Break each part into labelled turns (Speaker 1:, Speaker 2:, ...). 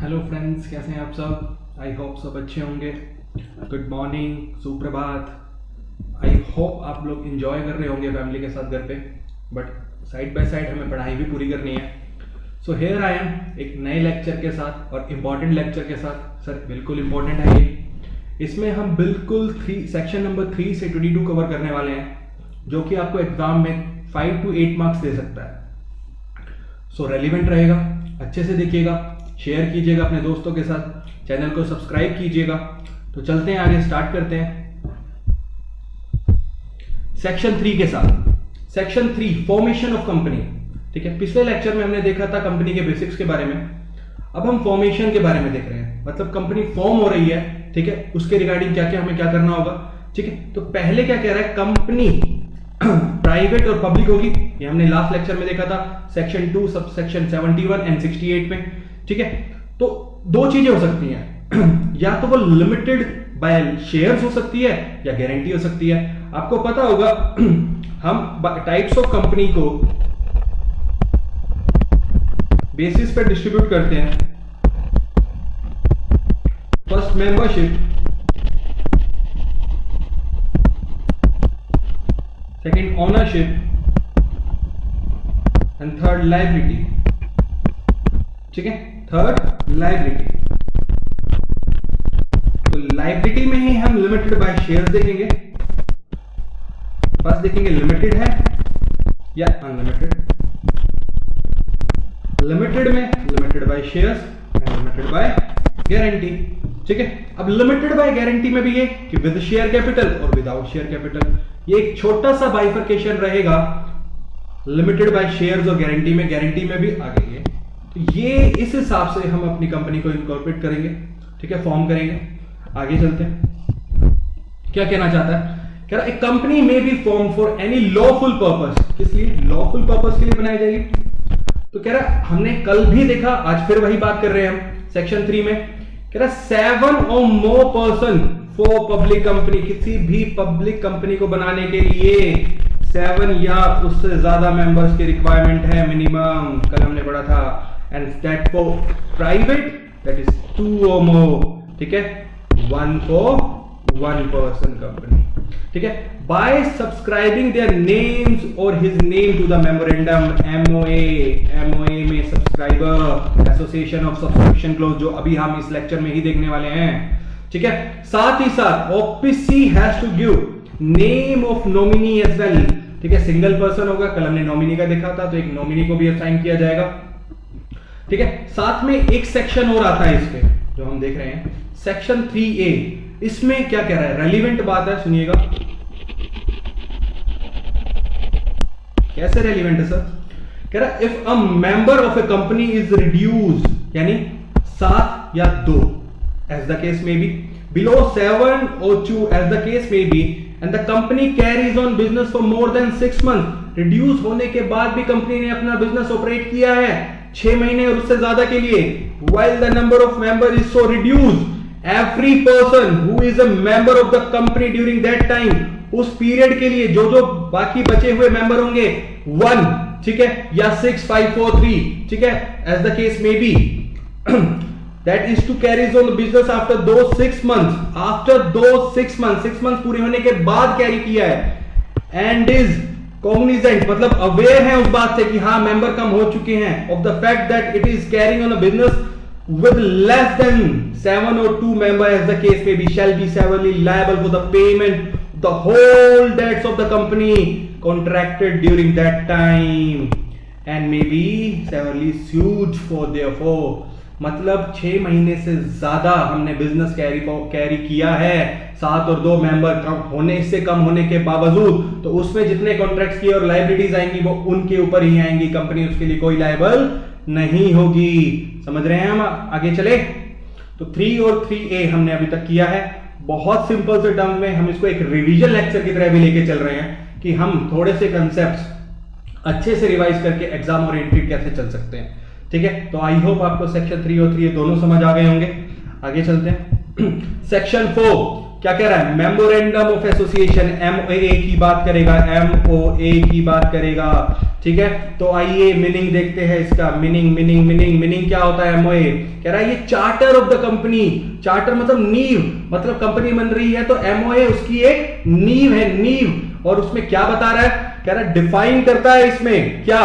Speaker 1: Hello friends, कैसे हैं आप सब। आई होप सब अच्छे होंगे। गुड मॉर्निंग, सुप्रभात। आई होप आप लोग इंजॉय कर रहे होंगे फैमिली के साथ घर पे, बट साइड बाय साइड हमें पढ़ाई भी पूरी करनी है। सो हेयर आई एम एक नए लेक्चर के साथ और इम्पॉर्टेंट लेक्चर के साथ। सर बिल्कुल इम्पॉर्टेंट है ये। इसमें हम बिल्कुल सेक्शन नंबर 3 से 22 कवर करने वाले हैं, जो कि आपको एग्जाम में 5 to 8 मार्क्स दे सकता है। सो रेलिवेंट रहेगा, अच्छे से देखिएगा, शेयर कीजिएगा अपने दोस्तों के साथ, चैनल को सब्सक्राइब कीजिएगा। तो चलते हैं आगे, स्टार्ट करते हैं सेक्शन 3 के साथ। Section 3 formation of company. ठीक है, पिछले लेक्चर में हमने देखा था कंपनी के बेसिक्स के बारे में। अब हम फॉर्मेशन के बारे में देख रहे हैं, मतलब कंपनी फॉर्म हो रही है। ठीक है, उसके रिगार्डिंग क्या क्या हमें क्या करना होगा। ठीक है, तो पहले क्या कह रहा है, कंपनी प्राइवेट और पब्लिक होगी। ये हमने लास्ट लेक्चर में देखा था, सेक्शन 2 सब सेक्शन 71 एंड 68 में। ठीक है, तो दो चीजें हो सकती हैं या तो वो लिमिटेड बाय शेयर्स हो सकती है या गारंटी हो सकती है। आपको पता होगा हम टाइप्स ऑफ कंपनी को बेसिस पे डिस्ट्रीब्यूट करते हैं। First membership, second ownership and third liability. ठीक है, थर्ड लायबिलिटी। तो लायबिलिटी में ही हम लिमिटेड बाय शेयर्स देखेंगे। फर्स्ट देखेंगे लिमिटेड है या अनलिमिटेड। लिमिटेड में limited by shares and limited by guarantee. ठीक है, अब लिमिटेड बाय गारंटी में भी ये कि विद शेयर कैपिटल और विदाउट शेयर कैपिटल। ये एक छोटा सा बाइफर्केशन रहेगा लिमिटेड बाय शेयर्स और गारंटी में। गारंटी में भी आ गई है, तो ये इस हिसाब से हम अपनी कंपनी को इनकॉर्पोरेट करेंगे। ठीक है, फॉर्म करेंगे। आगे चलते हैं, क्या कहना चाहता है, कह रहा है कंपनी में be form for any lawful purpose. किस लिए? लॉफुल पर्पस के लिए बनाई जाएगी। तो कह रहा है हमने कल भी देखा, आज फिर वही बात कर रहे हैं हम सेक्शन 3 में। कह रहा 7 or more person for public company. किसी भी पब्लिक कंपनी को बनाने के लिए 7 या उससे ज्यादा मेंबर्स की रिक्वायरमेंट है मिनिमम। कल हमने पढ़ा था। And that for private that is 2 or more। ठीक है, 1 for 1 person कंपनी। ठीक है, बाय सब्सक्राइबिंग देयर नेम्स और his name to the memorandum. MOA में subscriber association of subscription clause, जो अभी हम इस लेक्चर में ही देखने वाले हैं। ठीक है, साथ ही साथ OPC has to give name of nominee as well. ठीक है, सिंगल पर्सन होगा, कल हमने नॉमिनी का देखा था, तो एक नॉमिनी को भी असाइन किया जाएगा। ठीक है, साथ में एक सेक्शन और आता है इसके जो हम देख रहे हैं, सेक्शन 3A। इसमें क्या कह रहा है, रेलिवेंट बात है, सुनिएगा कैसे रेलिवेंट है सर। कह रहा है if a member of a company is reduce, यानी 7 या 2 as the case may be, below 7 or 2 as the case may be, and the company carries on business for more than 6 months। Reduce होने के बाद भी company ने अपना business operate किया है 6 महीने और उससे ज्यादा के लिए, while the number of member is so reduced, every person who is a member of the company during that time, उस पीरियड के लिए जो जो बाकी बचे हुए मेंबर होंगे 1, ठीक है, या 6, 5, 4, 3, ठीक है, as the case may be, that is to carry on the business after those 6 months, after those 6 months पूरे होने के बाद कैरी किया है, and is cognizant, मतलब अवेयर है उस बात से कि हाँ मेंबर कम हो चुके हैं, of the fact that it is carrying on a business with less than 7 or 2 member as the case may be, shall be severally liable for the payment of the whole debts of the company contracted during that time and may be severally sued for therefore। मतलब 6 महीने से ज्यादा हमने business carry किया है, 7 और 2 member होने से कम होने के बावजूद, तो उसमें जितने कॉन्ट्रैक्ट्स की और लायबिलिटीज आएंगी वो उनके ऊपर ही आएंगी, कंपनी उसके लिए कोई लायबल नहीं होगी। समझ रहे हैं हम? आगे चले तो 3 और 3A हमने अभी तक किया है। बहुत सिंपल से टर्म में हम इसको एक रिवीजन लेक्चर की तरह भी लेके चल रहे हैं कि हम थोड़े से कंसेप्ट्स अच्छे से रिवाइज करके एग्जाम ओरिएंटेड कैसे चल सकते हैं। ठीक है, तो आई होप आपको सेक्शन 3 और 3A दोनों समझ आ गए होंगे। आगे चलते हैं सेक्शन 4 क्या कह रहा है, मेमोरेंडम ऑफ एसोसिएशन, MOA की बात करेगा, MOA की बात करेगा, ठीक है। तो आइए मीनिंग देखते हैं इसका, मीनिंग क्या होता है MOA, कह रहा है ये charter of the company, charter मतलब नींव, मतलब कंपनी बन रही है तो MOA उसकी एक नींव है, नींव। और उसमें क्या बता रहा है, कह रहा है डिफाइन करता है इसमें क्या,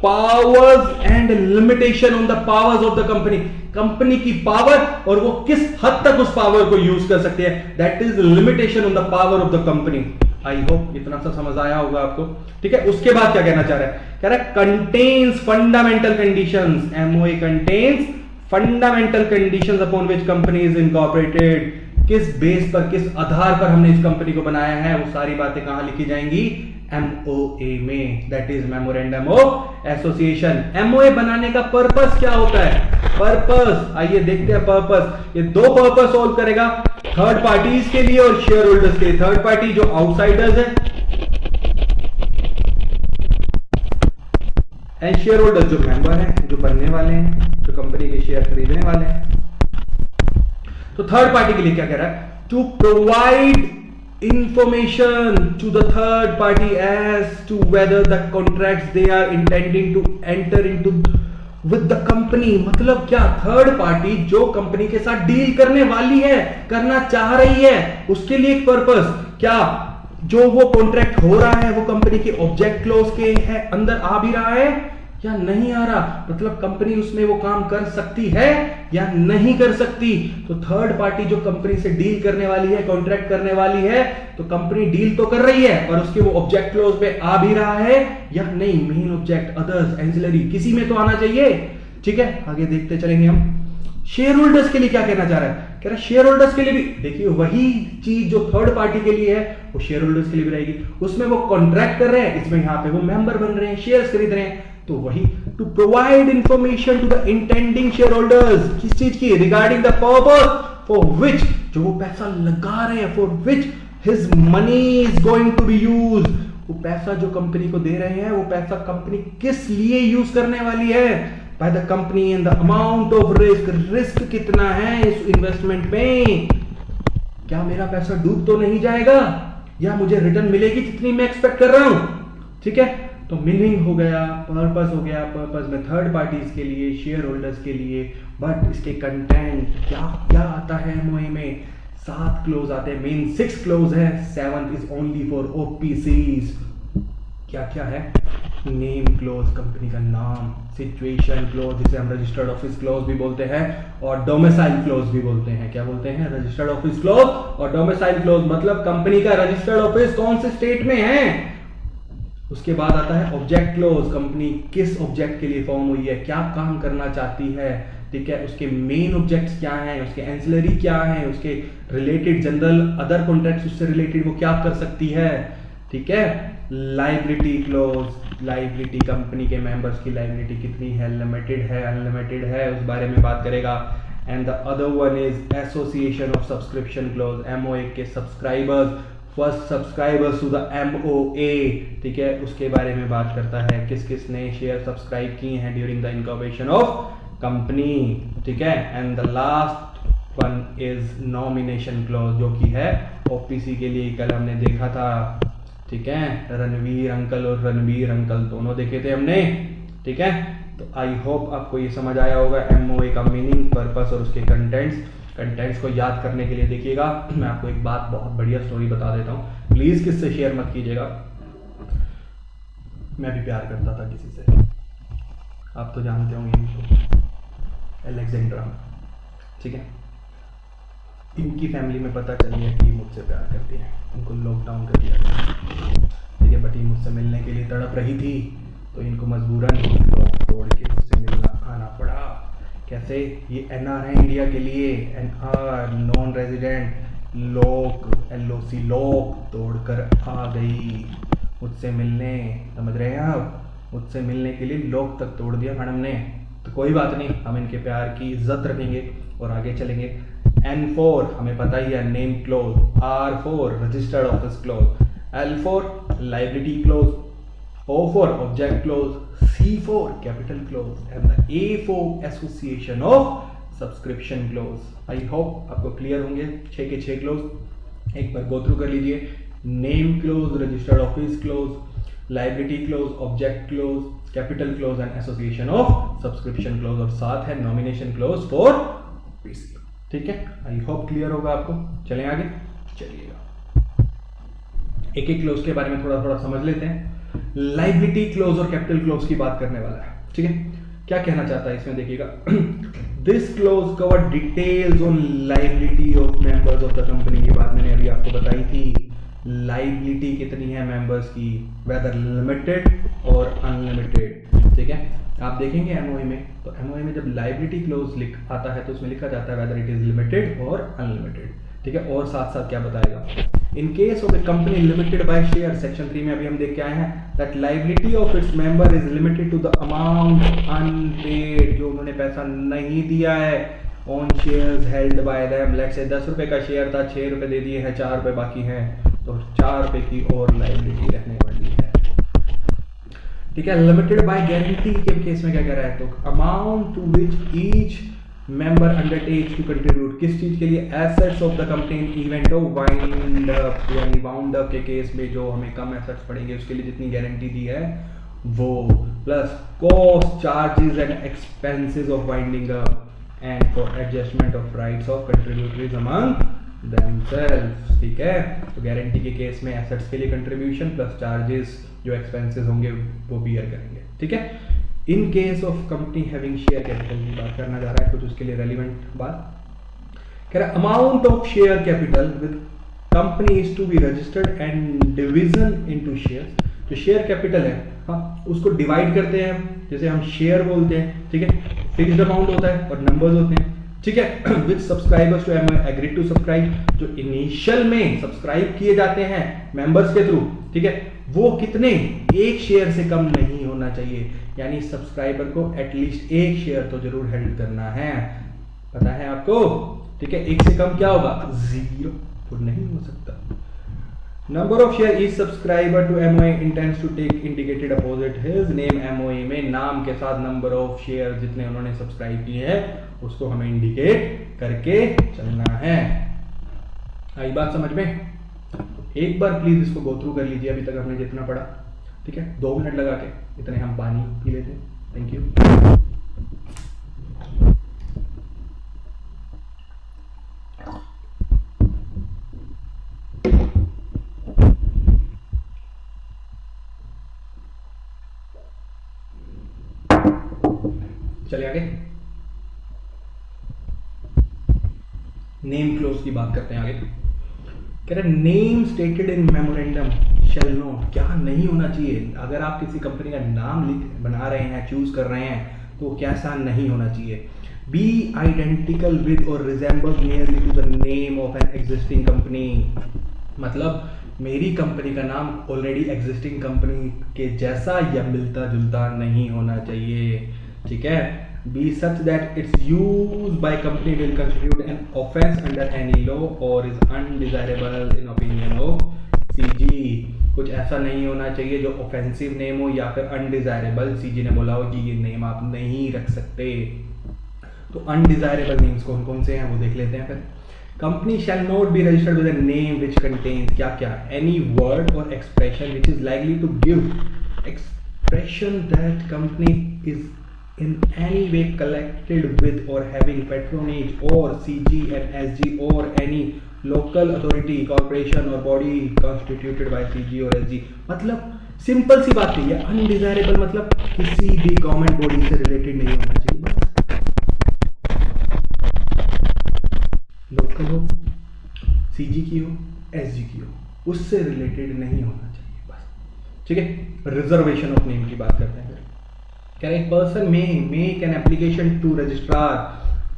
Speaker 1: powers and limitation on the powers of the company, company की पावर और वो किस हद तक उस पावर को यूज कर सकती है, that is limitation on the power of the company. I hope इतना सा समझ आया होगा आपको, ठीक है। उसके बाद क्या कहना चाह रहा है, कह रहा है contains fundamental conditions, MOA contains fundamental conditions upon which company is incorporated, किस बेस पर, किस आधार पर हमने इस कंपनी को बनाया है, वो सारी बातें कहां लिखी जाएंगी, MOA में, that is memorandum of association. MOA बनाने का पर्पस क्या होता है, पर्पस आइए देखते हैं पर्पस। ये दो पर्पस सॉल्व करेगा, थर्ड पार्टीज के लिए और शेयर होल्डर्स के लिए। थर्ड पार्टी जो आउटसाइडर्स है एंड शेयर होल्डर्स जो मेंबर हैं, जो बनने वाले हैं, जो कंपनी के शेयर खरीदने वाले हैं। तो थर्ड पार्टी के लिए क्या कह रहा है, to provide information to the third party as to whether the contracts they are intending to enter into with the company, मतलब क्या, थर्ड पार्टी जो कंपनी के साथ डील करने वाली है, करना चाह रही है, उसके लिए एक पर्पस, क्या जो वो कॉन्ट्रैक्ट हो रहा है वो कंपनी के ऑब्जेक्ट क्लॉज के है अंदर आ भी रहा है या नहीं आ रहा, मतलब कंपनी उसमें वो काम कर सकती है या नहीं कर सकती। तो थर्ड पार्टी जो कंपनी से डील करने वाली है, कॉन्ट्रैक्ट करने वाली है, तो कंपनी डील तो कर रही है और उसके वो ऑब्जेक्ट क्लोज पे आ भी रहा है या नहीं, मेन ऑब्जेक्ट, अदर्स, एंसिलरी, किसी में तो आना चाहिए, ठीक है। आगे देखते चलेंगे हम। शेयर होल्डर्स के लिए क्या कहना चाह रहा है, कह रहा है शेयर होल्डर्स के लिए भी देखिए वही चीज जो थर्ड पार्टी के लिए है वो शेयर होल्डर्स के लिए भी रहेगी। उसमें वो कॉन्ट्रैक्ट कर रहे हैं, इसमें यहाँ पे वो मेंबर बन रहे हैं, शेयर्स खरीद रहे हैं, तो वही to provide information to the intending shareholders, किस चीज की, regarding the purpose for which, जो वो पैसा लगा रहे हैं, for which his money is going to be use, वो पैसा जो कंपनी को दे रहे हैं वो पैसा कंपनी किस लिए यूज करने वाली है, by the company and the amount of risk, risk कितना है इस इन्वेस्टमेंट में, क्या मेरा पैसा डूब तो नहीं जाएगा या मुझे रिटर्न मिलेगी जितनी मैं एक्सपेक्ट कर रहा हूं, ठीक है। तो मीनिंग हो गया, पर्पस हो गया, पर्पस में थर्ड पार्टीज के लिए, शेयर होल्डर्स के लिए, बट इसके कंटेंट क्या क्या आता है MOA में, 7 क्लोज आते हैं, मेन 6 क्लोज है, 7th is only for OPCs। क्या क्या है, नेम क्लोज, कंपनी का नाम, सिचुएशन क्लोज जिसे हम रजिस्टर्ड ऑफिस क्लोज भी बोलते हैं और डोमिसाइल क्लोज भी बोलते हैं, क्या बोलते हैं, रजिस्टर्ड ऑफिस क्लोज और डोमिसाइल क्लोज, मतलब कंपनी का रजिस्टर्ड ऑफिस कौन से स्टेट में है। उसके बाद आता है ऑब्जेक्ट क्लोज, कंपनी किस ऑब्जेक्ट के लिए फॉर्म हुई है, क्या काम करना चाहती है, ठीक है, उसके मेन ऑब्जेक्ट्स क्या हैं, उसके एंसिलरी क्या हैं, उसके रिलेटेड जनरल अदर कॉन्ट्रैक्ट्स उससे रिलेटेड वो क्या कर सकती है, ठीक है। लाइबिलिटी क्लोज, लाइबिलिटी कंपनी के मेंबर्स की लाइबिलिटी कितनी है, लिमिटेड है, अनलिमिटेड है, उस बारे में बात करेगा। And the other one is association of subscription close, MOA के subscribers, first subscribers to the MOA, ठीक है, उसके बारे में बात करता है, किस किस ने शेयर सब्सक्राइब किए हैं during the incorporation of company, ठीक है। And the last one is nomination close, जो कि है OPC के लिए, कल हमने देखा था, ठीक है, रणवीर अंकल और रणबीर अंकल दोनों देखे थे हमने, ठीक है। तो आई होप आपको ये समझ आया होगा MOA का मीनिंग, पर्पस और उसके कंटेंट्स को याद करने के लिए देखिएगा। मैं आपको एक बात, बहुत बढ़िया स्टोरी बता देता हूँ, प्लीज किससे शेयर मत कीजिएगा, मैं भी प्यार करता था किसी से, आप तो जानते होंगे इनको, अलेक्जेंड्रा, ठीक है। इनकी फैमिली में पता चल गया कि मुझसे प्यार करती है, उनको लॉकडाउन कर दिया गया, ठीक है, बट ये मुझसे मिलने के लिए तड़प रही थी, तो इनको मजबूरन लॉक तोड़ के मुझसे मिलना आना पड़ा। कैसे, ये NR है इंडिया के लिए, NR non resident, lock LOC, lock तोड़कर आ गई मुझसे मिलने, समझ रहे हैं आप, मुझसे मिलने के लिए लॉक तक तोड़ दिया मैडम ने। तो कोई बात नहीं, हम इनके प्यार की इज्जत रखेंगे और आगे चलेंगे। N4 हमें पता ही है, name close, R4 registered office close, L4 liability close, O4 object close, C4 capital close and A4 association of subscription close. I hope आपको क्लियर होंगे 6 के 6 क्लोज। एक बार गो थ्रू कर लीजिए। Name close, registered office close, liability close, object close, capital close and association of subscription close, और साथ है nomination close for PC. ठीक है, आई होप क्लियर होगा आपको। चलें आगे, चलिएगा एक एक क्लोज के बारे में थोड़ा थोड़ा समझ लेते हैं। लाइबिलिटी क्लोज और कैपिटल क्लोज की बात करने वाला है। ठीक है, क्या कहना चाहता है इसमें देखिएगा। This close cover details on liability of members of the company. ये बात मैंने अभी आपको बताई थी। लाइबिलिटी कितनी है मेंबर्स की, वेदर लिमिटेड और अनलिमिटेड। ठीक है, आप देखेंगे एमओए में, तो एमओए में जब लाइबिलिटी क्लोज लिख आता है तो उसमें लिखा जाता है वेदर इट इज लिमिटेड और अनलिमिटेड। ठीक है, और साथ साथ क्या बताएगा, in case of the company limited by share, section 3 में अभी हम देख के आए हैं, that liability of its member is limited to the amount unpaid, जो उन्होंने पैसा नहीं दिया है on shares held by them. Let's say 10 रुपए का शेयर था, 6 रुपए दे दिए हैं, 4 रुपए बाकी हैं, तो 4 रुपए की और लाइबिलिटी रहने वाली है। ठीक है, लिमिटेड बाय गारंटी के केस में क्या कह रहा है, तो amount to which each member undertakes to contribute, किस चीज के लिए, assets of the company in event of wind up, यानी वाउंड अप के केस में जो हमें कम एसेट्स पड़ेंगे उसके लिए जितनी गारंटी दी है वो, plus cost, charges and expenses of winding up and for adjustment of rights of contributories among themselves। ठीक है, तो गारंटी के केस में एसेट्स के लिए कंट्रीब्यूशन प्लस चार्जेस जो एक्सपेंसेस होंगे वो बियर करेंगे। ठीक है, इन case of company having share capital की बात करना जा रहा है, कुछ उसके लिए रेलिवेंट बात कह रहा है। Amount of share capital with company is to be registered and division into shares. जो शेयर कैपिटल है, हाँ, उसको डिवाइड करते हैं, जैसे हम शेयर बोलते हैं। ठीक है, फिक्स्ड अमाउंट होता है और नंबर्स होते हैं। ठीक है, with subscribers to agree to subscribe, जो इनिशियल में सब्सक्राइब किए जाते हैं मेंबर्स के थ्रू। ठीक है, वो कितने, एक शेयर से कम नहीं होना चाहिए, यानी सब्सक्राइबर को एटलीस्ट एक शेयर तो जरूर हेल्ड करना है, पता है आपको। ठीक है, एक से कम क्या होगा, 0, तो नहीं हो सकता। Number of share is subscriber to MOA intends to take indicated opposite his name. MOA में नाम के साथ नंबर ऑफ शेयर जितने उन्होंने सब्सक्राइब किए हैं उसको हमें इंडिकेट करके चलना है। आई बात समझ में? एक बार प्लीज इसको गो थ्रू कर लीजिए, अभी तक हमने जितना पढ़ा। ठीक है, 2 मिनट लगा के इतने हम पानी पी लेते हैं। Thank you. चलिए आगे, नेम क्लोज की बात करते हैं आगे। कह रहे name stated in memorandum shall not, क्या नहीं होना चाहिए, अगर आप किसी कंपनी का नाम बना रहे हैं, चूज कर रहे हैं, तो कैसा नहीं होना चाहिए, बी आइडेंटिकल विद और resemble nearly to the name of an existing company. मतलब मेरी कंपनी का नाम ऑलरेडी एग्जिस्टिंग कंपनी के जैसा या मिलता जुलता नहीं होना चाहिए। ठीक है, be such that its use by company will constitute an offense under any law or is undesirable in opinion of CG। कुछ ऐसा नहीं होना चाहिए जो ऑफेंसिव नेम हो या फिर अनडिजायरेबल, सीजी ने बोला हो कि ये नेम आप नहीं रख सकते। तो अनडिजायरेबल नेम्स कौन कौन से हैं वो देख लेते हैं फिर। Company shall not be registered with a name which contains, क्या क्या, any word or expression which is likely to give expression that company is in any way collected with or having patronage or CG and SG or any local authority, corporation or body constituted by CG or SG। मतलब simple सी बात है, undesirable मतलब किसी भी government body से related नहीं होना चाहिए, बस लोकल हो, सीजी की हो, एसजी की हो, उससे रिलेटेड नहीं होना चाहिए बस। ठीक है, रिजर्वेशन ऑफ नेम की बात करते हैं फिर। क्या एक पर्सन में make an application to registrar,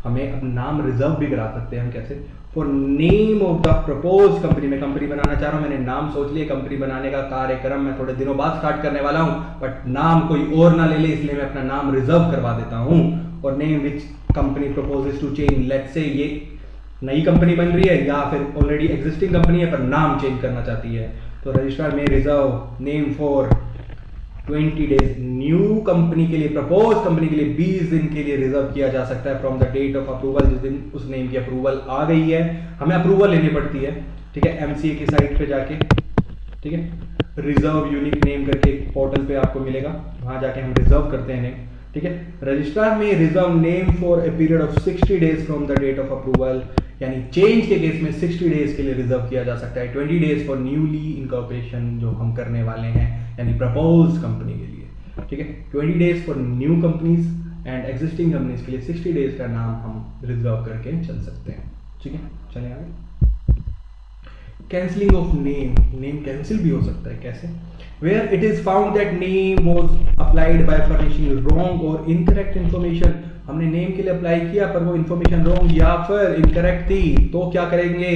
Speaker 1: हमें अब नाम रिजर्व भी करा सकते हैं हम, कैसे, for name of the propose company. में कंपनी बनाना चाह रहा हूं, मैंने नाम सोच लिया, कंपनी बनाने का कार्यक्रम मैं थोड़े दिनों बाद स्टार्ट करने वाला हूं, बट नाम कोई और ना ले ले, इसलिए मैं अपना नाम रिजर्व करवा देता हूं। और name which company proposes to change, let's say ये नई कंपनी बन रही है या फिर ऑलरेडी एग्जिस्टिंग कंपनी है पर नाम चेंज करना चाहती है, तो रजिस्ट्रार में reserve name for 20 days new company के लिए, प्रपोज कंपनी के लिए 20 दिन के लिए रिजर्व किया जा सकता है from the date of approval, जिस दिन उस नेम की अप्रूवल आ गई है। हमें अप्रूवल लेनी पड़ती है, ठीक है, एमसीए की साइट पे जाके, ठीक है, रिजर्व यूनिक नेम करके एक पोर्टल पे आपको मिलेगा, वहां जाके हम रिजर्व करते हैं नेम, ठीक है। रजिस्ट्रार में reserve name for a period of 60 days from the date of approval, यानी चेंज के केस में 60 डेज के लिए रिजर्व किया जा सकता है। 20 डेज फॉर न्यूली इनकॉर्पोरेशन, जो हम करने वाले हैं, यानी प्रपोज कंपनी के लिए, ठीक है। 20 days for new companies and existing companies के लिए 60 डेज का नाम हम रिजर्व करके चल सकते हैं, ठीक है। चलिए आगे। Cancelling of name, name cancel भी हो सकता है, कैसे? Where it is found that name was applied by furnishing wrong or incorrect information, हमने नेम के लिए अप्लाई किया पर वो इंफॉर्मेशन रॉन्ग या फिर इनकरेक्ट थी, तो क्या करेंगे?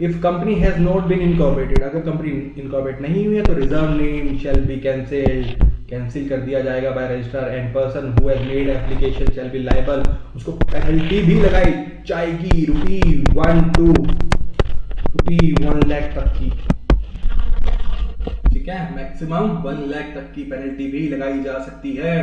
Speaker 1: If company has not been incorporated, अगर कंपनी इनकॉर्पोरेट नहीं हुई है तो reserve name shall be cancelled, cancel कर दिया जाएगा by registrar, and person who has made application shall be liable, उसको पेनल्टी भी लगाई जाएगी ₹1 लाख तक की, ठीक है, मैक्सिमम 1 लाख तक की पेनल्टी भी लगाई जा सकती है।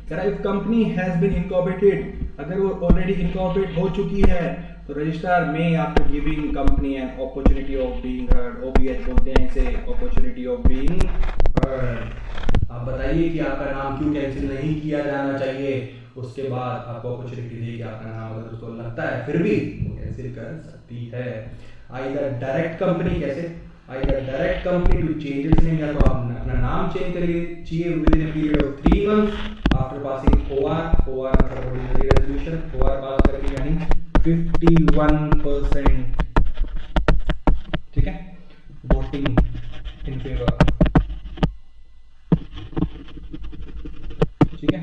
Speaker 1: कह रहा है if company has been incorporated, अगर वो ऑलरेडी इनकॉर्पोरेट हो चुकी है तो रजिस्ट्रार में after giving company an opportunity of being heard, OBH बोलते हैं इसे, अपॉर्चुनिटी ऑफ बीइंग हर्ड। आप बताइए कि आपका नाम क्यों कैंसिल नहीं किया जाना चाहिए, उसके बाद आपको अपॉर्चुनिटी देगी, आपका नाम अगर उसको लगता है फिर भी कैंसिल कर सकती है। आइदर डायरेक्ट कंपनी, कैसे? Either direct company to change its name, या तो आप अपना नाम चेंज करिए चाहिए within a period of 3 months after passing or मतलब ऑर्डिनरी रेजोल्यूशन, ओआर पास करके, यानी 51%, ठीक है, वोटिंग इन फेवर, ठीक है।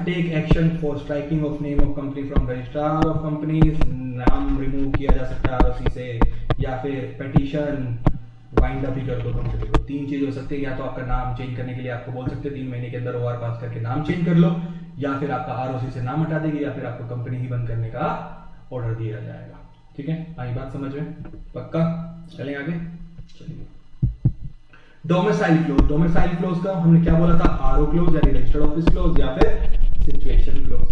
Speaker 1: Take action for striking off name of company from registrar of companies, नाम रिमूव किया जा सकता है आरओसी से, या फिर पिटीशन वाइंड अप ही कर दो कंपनी को। 3 चीज हो सकती है, या तो आपका नाम चेंज करने के लिए आपको बोल सकते हैं 3 महीने के अंदर ओआर पास करके नाम चेंज कर लो, या फिर आपका आरओसी से नाम हटा देगी, या फिर आपको कंपनी ही बंद करने का ऑर्डर दिया जाएगा, ठीक है। आई बात समझ में? पक्का? चलें आगे। चलिए, डोमिसाइल क्लोज। डोमिसाइल क्लोज का हमने क्या बोला था? आरओ क्लोज यानी रजिस्टर्ड ऑफिस क्लोज, या फिर सिचुएशन क्लोज।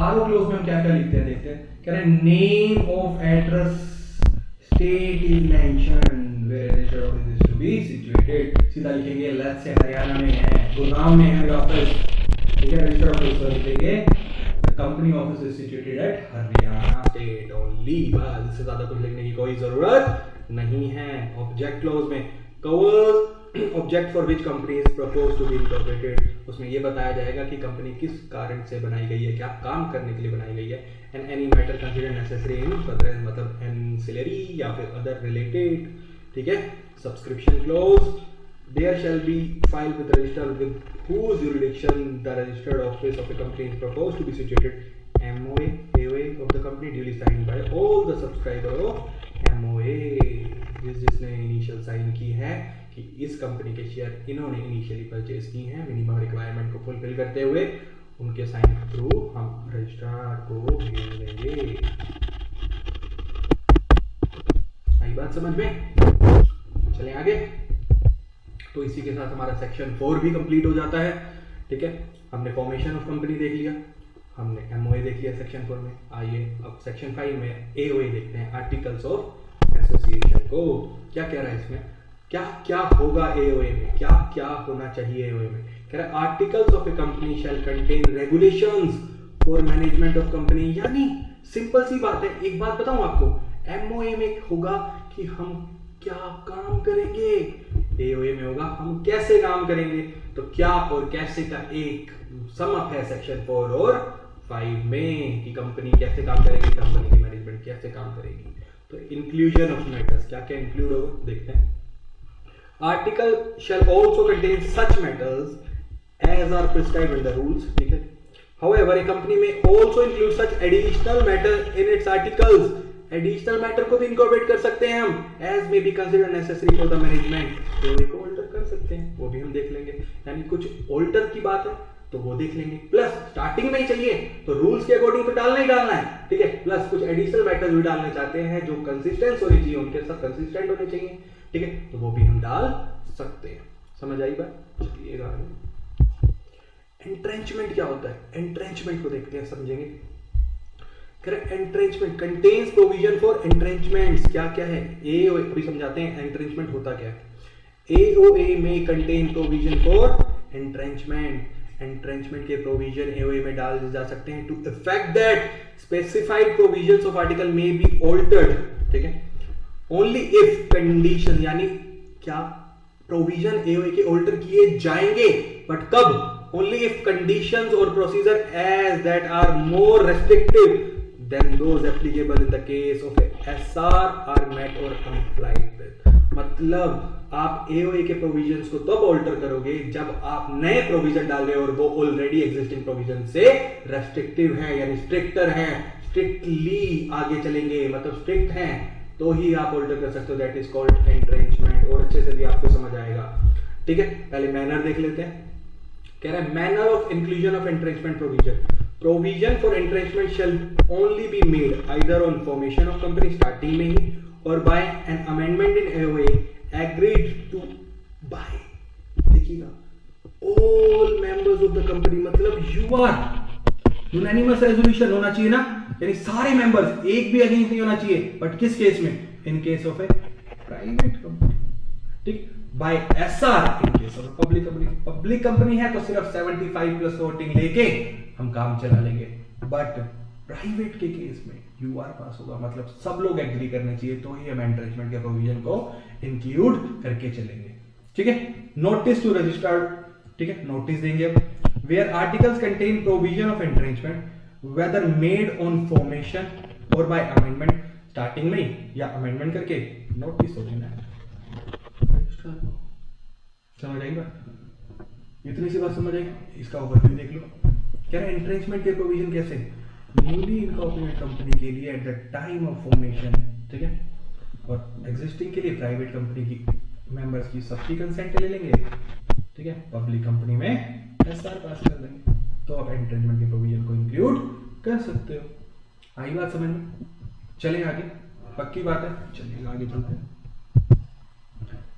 Speaker 1: आरओ क्लोज में हम क्या क्या लिखते हैं, देखते हैं। कह रहे हैं name of address state is mentioned where registered office is to be situated. सीधा लिखेंगे लेट्स से हरियाणा में है, गुड़गांव में है ऑफिस, ठीक है, रजिस्टर्ड ऑफिस तो लिखेंगे company office is situated at Haryana state only, बस, इससे ज्यादा कुछ लिखने की कोई जरूरत नहीं है। ऑब्जेक्ट क्लोज में covers object for which company is proposed to be incorporated, उसमें यह बताया जाएगा कि कंपनी किस कारण से बनाई गई है, क्या काम करने के लिए बनाई गई है। And any matter considered necessary in further, मतलब एंसिलरी या फिर अदर रिलेटेड, ठीक है। Subscription clause, there shall be file with register with whose jurisdiction the registered office of the company is proposed to be situated, MOA, AOA of the company duly signed by all the subscriber of MOA, जिसने initial sign की है कि इस company के share इन्होंने initially purchase की हैं minimum requirement को फुलफिल करते हुए, उनके साइन के थ्रू हम रजिस्ट्रार को भेज देंगे। आई बात समझ में? चलें आगे। तो इसी के साथ हमारा सेक्शन 4 भी कंप्लीट हो जाता है, ठीक है। हमने फॉर्मेशन ऑफ कंपनी देख लिया, हमने एमओए देख लिया सेक्शन 4 में। आइए अब सेक्शन 5 में एओए देखते हैं, आर्टिकल्स ऑफ एसोसिएशन को। क्या कह रहा है इसमें, क्या क्या होगा एओए में, क्या क्या होना चाहिए एओए में। कह रहा है articles of a company shell contain regulations for management of company, यानी सिंपल सी बात है। एक बात बताऊं आपको, एमओए में होगा कि हम क्या काम करेंगे, एओए में होगा हम कैसे काम करेंगे। तो क्या और कैसे का एक सम अप है सेक्शन 4 और 5 में, कि कंपनी कैसे काम करेगी, कंपनी की मैनेजमेंट कैसे काम करेगी। तो इंक्लूजन ऑफ मैटर्स, क्या क्या इंक्लूड होगा देखते हैं। Article shall also contain such matters as are prescribed in the rules, ठीक है। However a company may also include such additional matter in its articles, additional matter को भी इनकॉर्पोरेट कर सकते हैं हम, as may be considered necessary for the management, तो एक ऑल्टर कर सकते हैं, वो भी हम देख लेंगे। यानी कुछ ऑल्टर की बात है तो वो देख लेंगे। प्लस स्टार्टिंग में ही चाहिए तो रूल्स के अकॉर्डिंग तो डालना ही डालना है, ठीक है। प्लस कुछ एडिशनल मैटर्स भी डालने चाहते हैं जो कंसिस्टेंट होनी चाहिए, उनके साथ कंसिस्टेंट होने चाहिए, ठीक है, तो वो भी हम डाल सकते हैं। समझ आई बात? चलिएगा आगे। एंट्रेंचमेंट क्या होता है? एंट्रेंचमेंट को देखते हैं, समझेंगे। Entrenchment contains provision for entrenchments. क्या क्या है? ए अभी समझाते हैं एंट्रेंचमेंट होता क्या है। एओए में contain provision for entrenchment. Entrenchment के प्रोविजन एओए में डाल जा सकते हैं to effect that specified provisions of article may be altered, ठीक है, ओनली इफ कंडीशन, यानी क्या प्रोविजन एओए के ऑल्टर किए जाएंगे, बट कब? ओनली इफ कंडीशंस और procedure as that are more restrictive than those applicable in the case of SR are met or complied with. मतलब आप एओए के प्रोविजंस को तब ऑल्टर करोगे जब आप नए प्रोविजन डाल रहे हो और वो ऑलरेडी एग्जिस्टिंग प्रोविजन से रेस्ट्रिक्टिव है, यानी स्ट्रिक्टर है, स्ट्रिक्टली आगे चलेंगे, मतलब स्ट्रिक्ट हैं, तो ही आप ऑल्टर कर सकते हो। That is called entrenchment. और अच्छे से भी आपको समझ आएगा, ठीक है। पहले मैनर देख लेते हैं। कह रहा है manner of inclusion of entrenchment provision. Provision for entrenchment shall only be made either on formation of company starting में ही और by an amendment in AOA agreed to by, देखिएगा, all members of the company. मतलब you are unanimous resolution होना चाहिए ना, यानी सारे मेंबर्स, एक भी अगेंस्ट नहीं होना चाहिए। बट किस केस में? In case of a private company, ठीक। By SR in case of public company. Public company है तो सिर्फ 75 प्लस वोटिंग लेके हम काम चला लेंगे, बट प्राइवेट के केस में यूआर पास होगा, मतलब सब लोग एग्री करने चाहिए, तो ही हम एंट्रेंचमेंट के प्रोविजन को इंक्लूड करके चलेंगे, ठीक है। नोटिस टू रजिस्टर्ड, ठीक है, नोटिस देंगे अब। Where articles contain provision of entrenchment whether made on formation or by amendment, starting में या अमेंडमेंट करके नोटिस हो देना है। समझ आई बात? इतनी सी बात समझ आई। इसका ओवरव्यू देख लो। कह रहा है एंट्रेंचमेंट के प्रोविजन कैसे? न्यूली इनकॉर्पोरेटेड कंपनी के लिए at the time of formation, ठीक है, और एग्जिस्टिंग के लिए प्राइवेट कंपनी की मेंबर्स की सबकी कंसेंट ले लेंगे, ठीक है। पब्लिक कंपनी में एसआर पास कर देंगे, तो आप एंट्रेंचमेंट के प्रोविजन को इंक्लूड कर सकते हो। आई बात समझ में? चले आगे, पक्की बात है, चलिए आगे चलते हैं।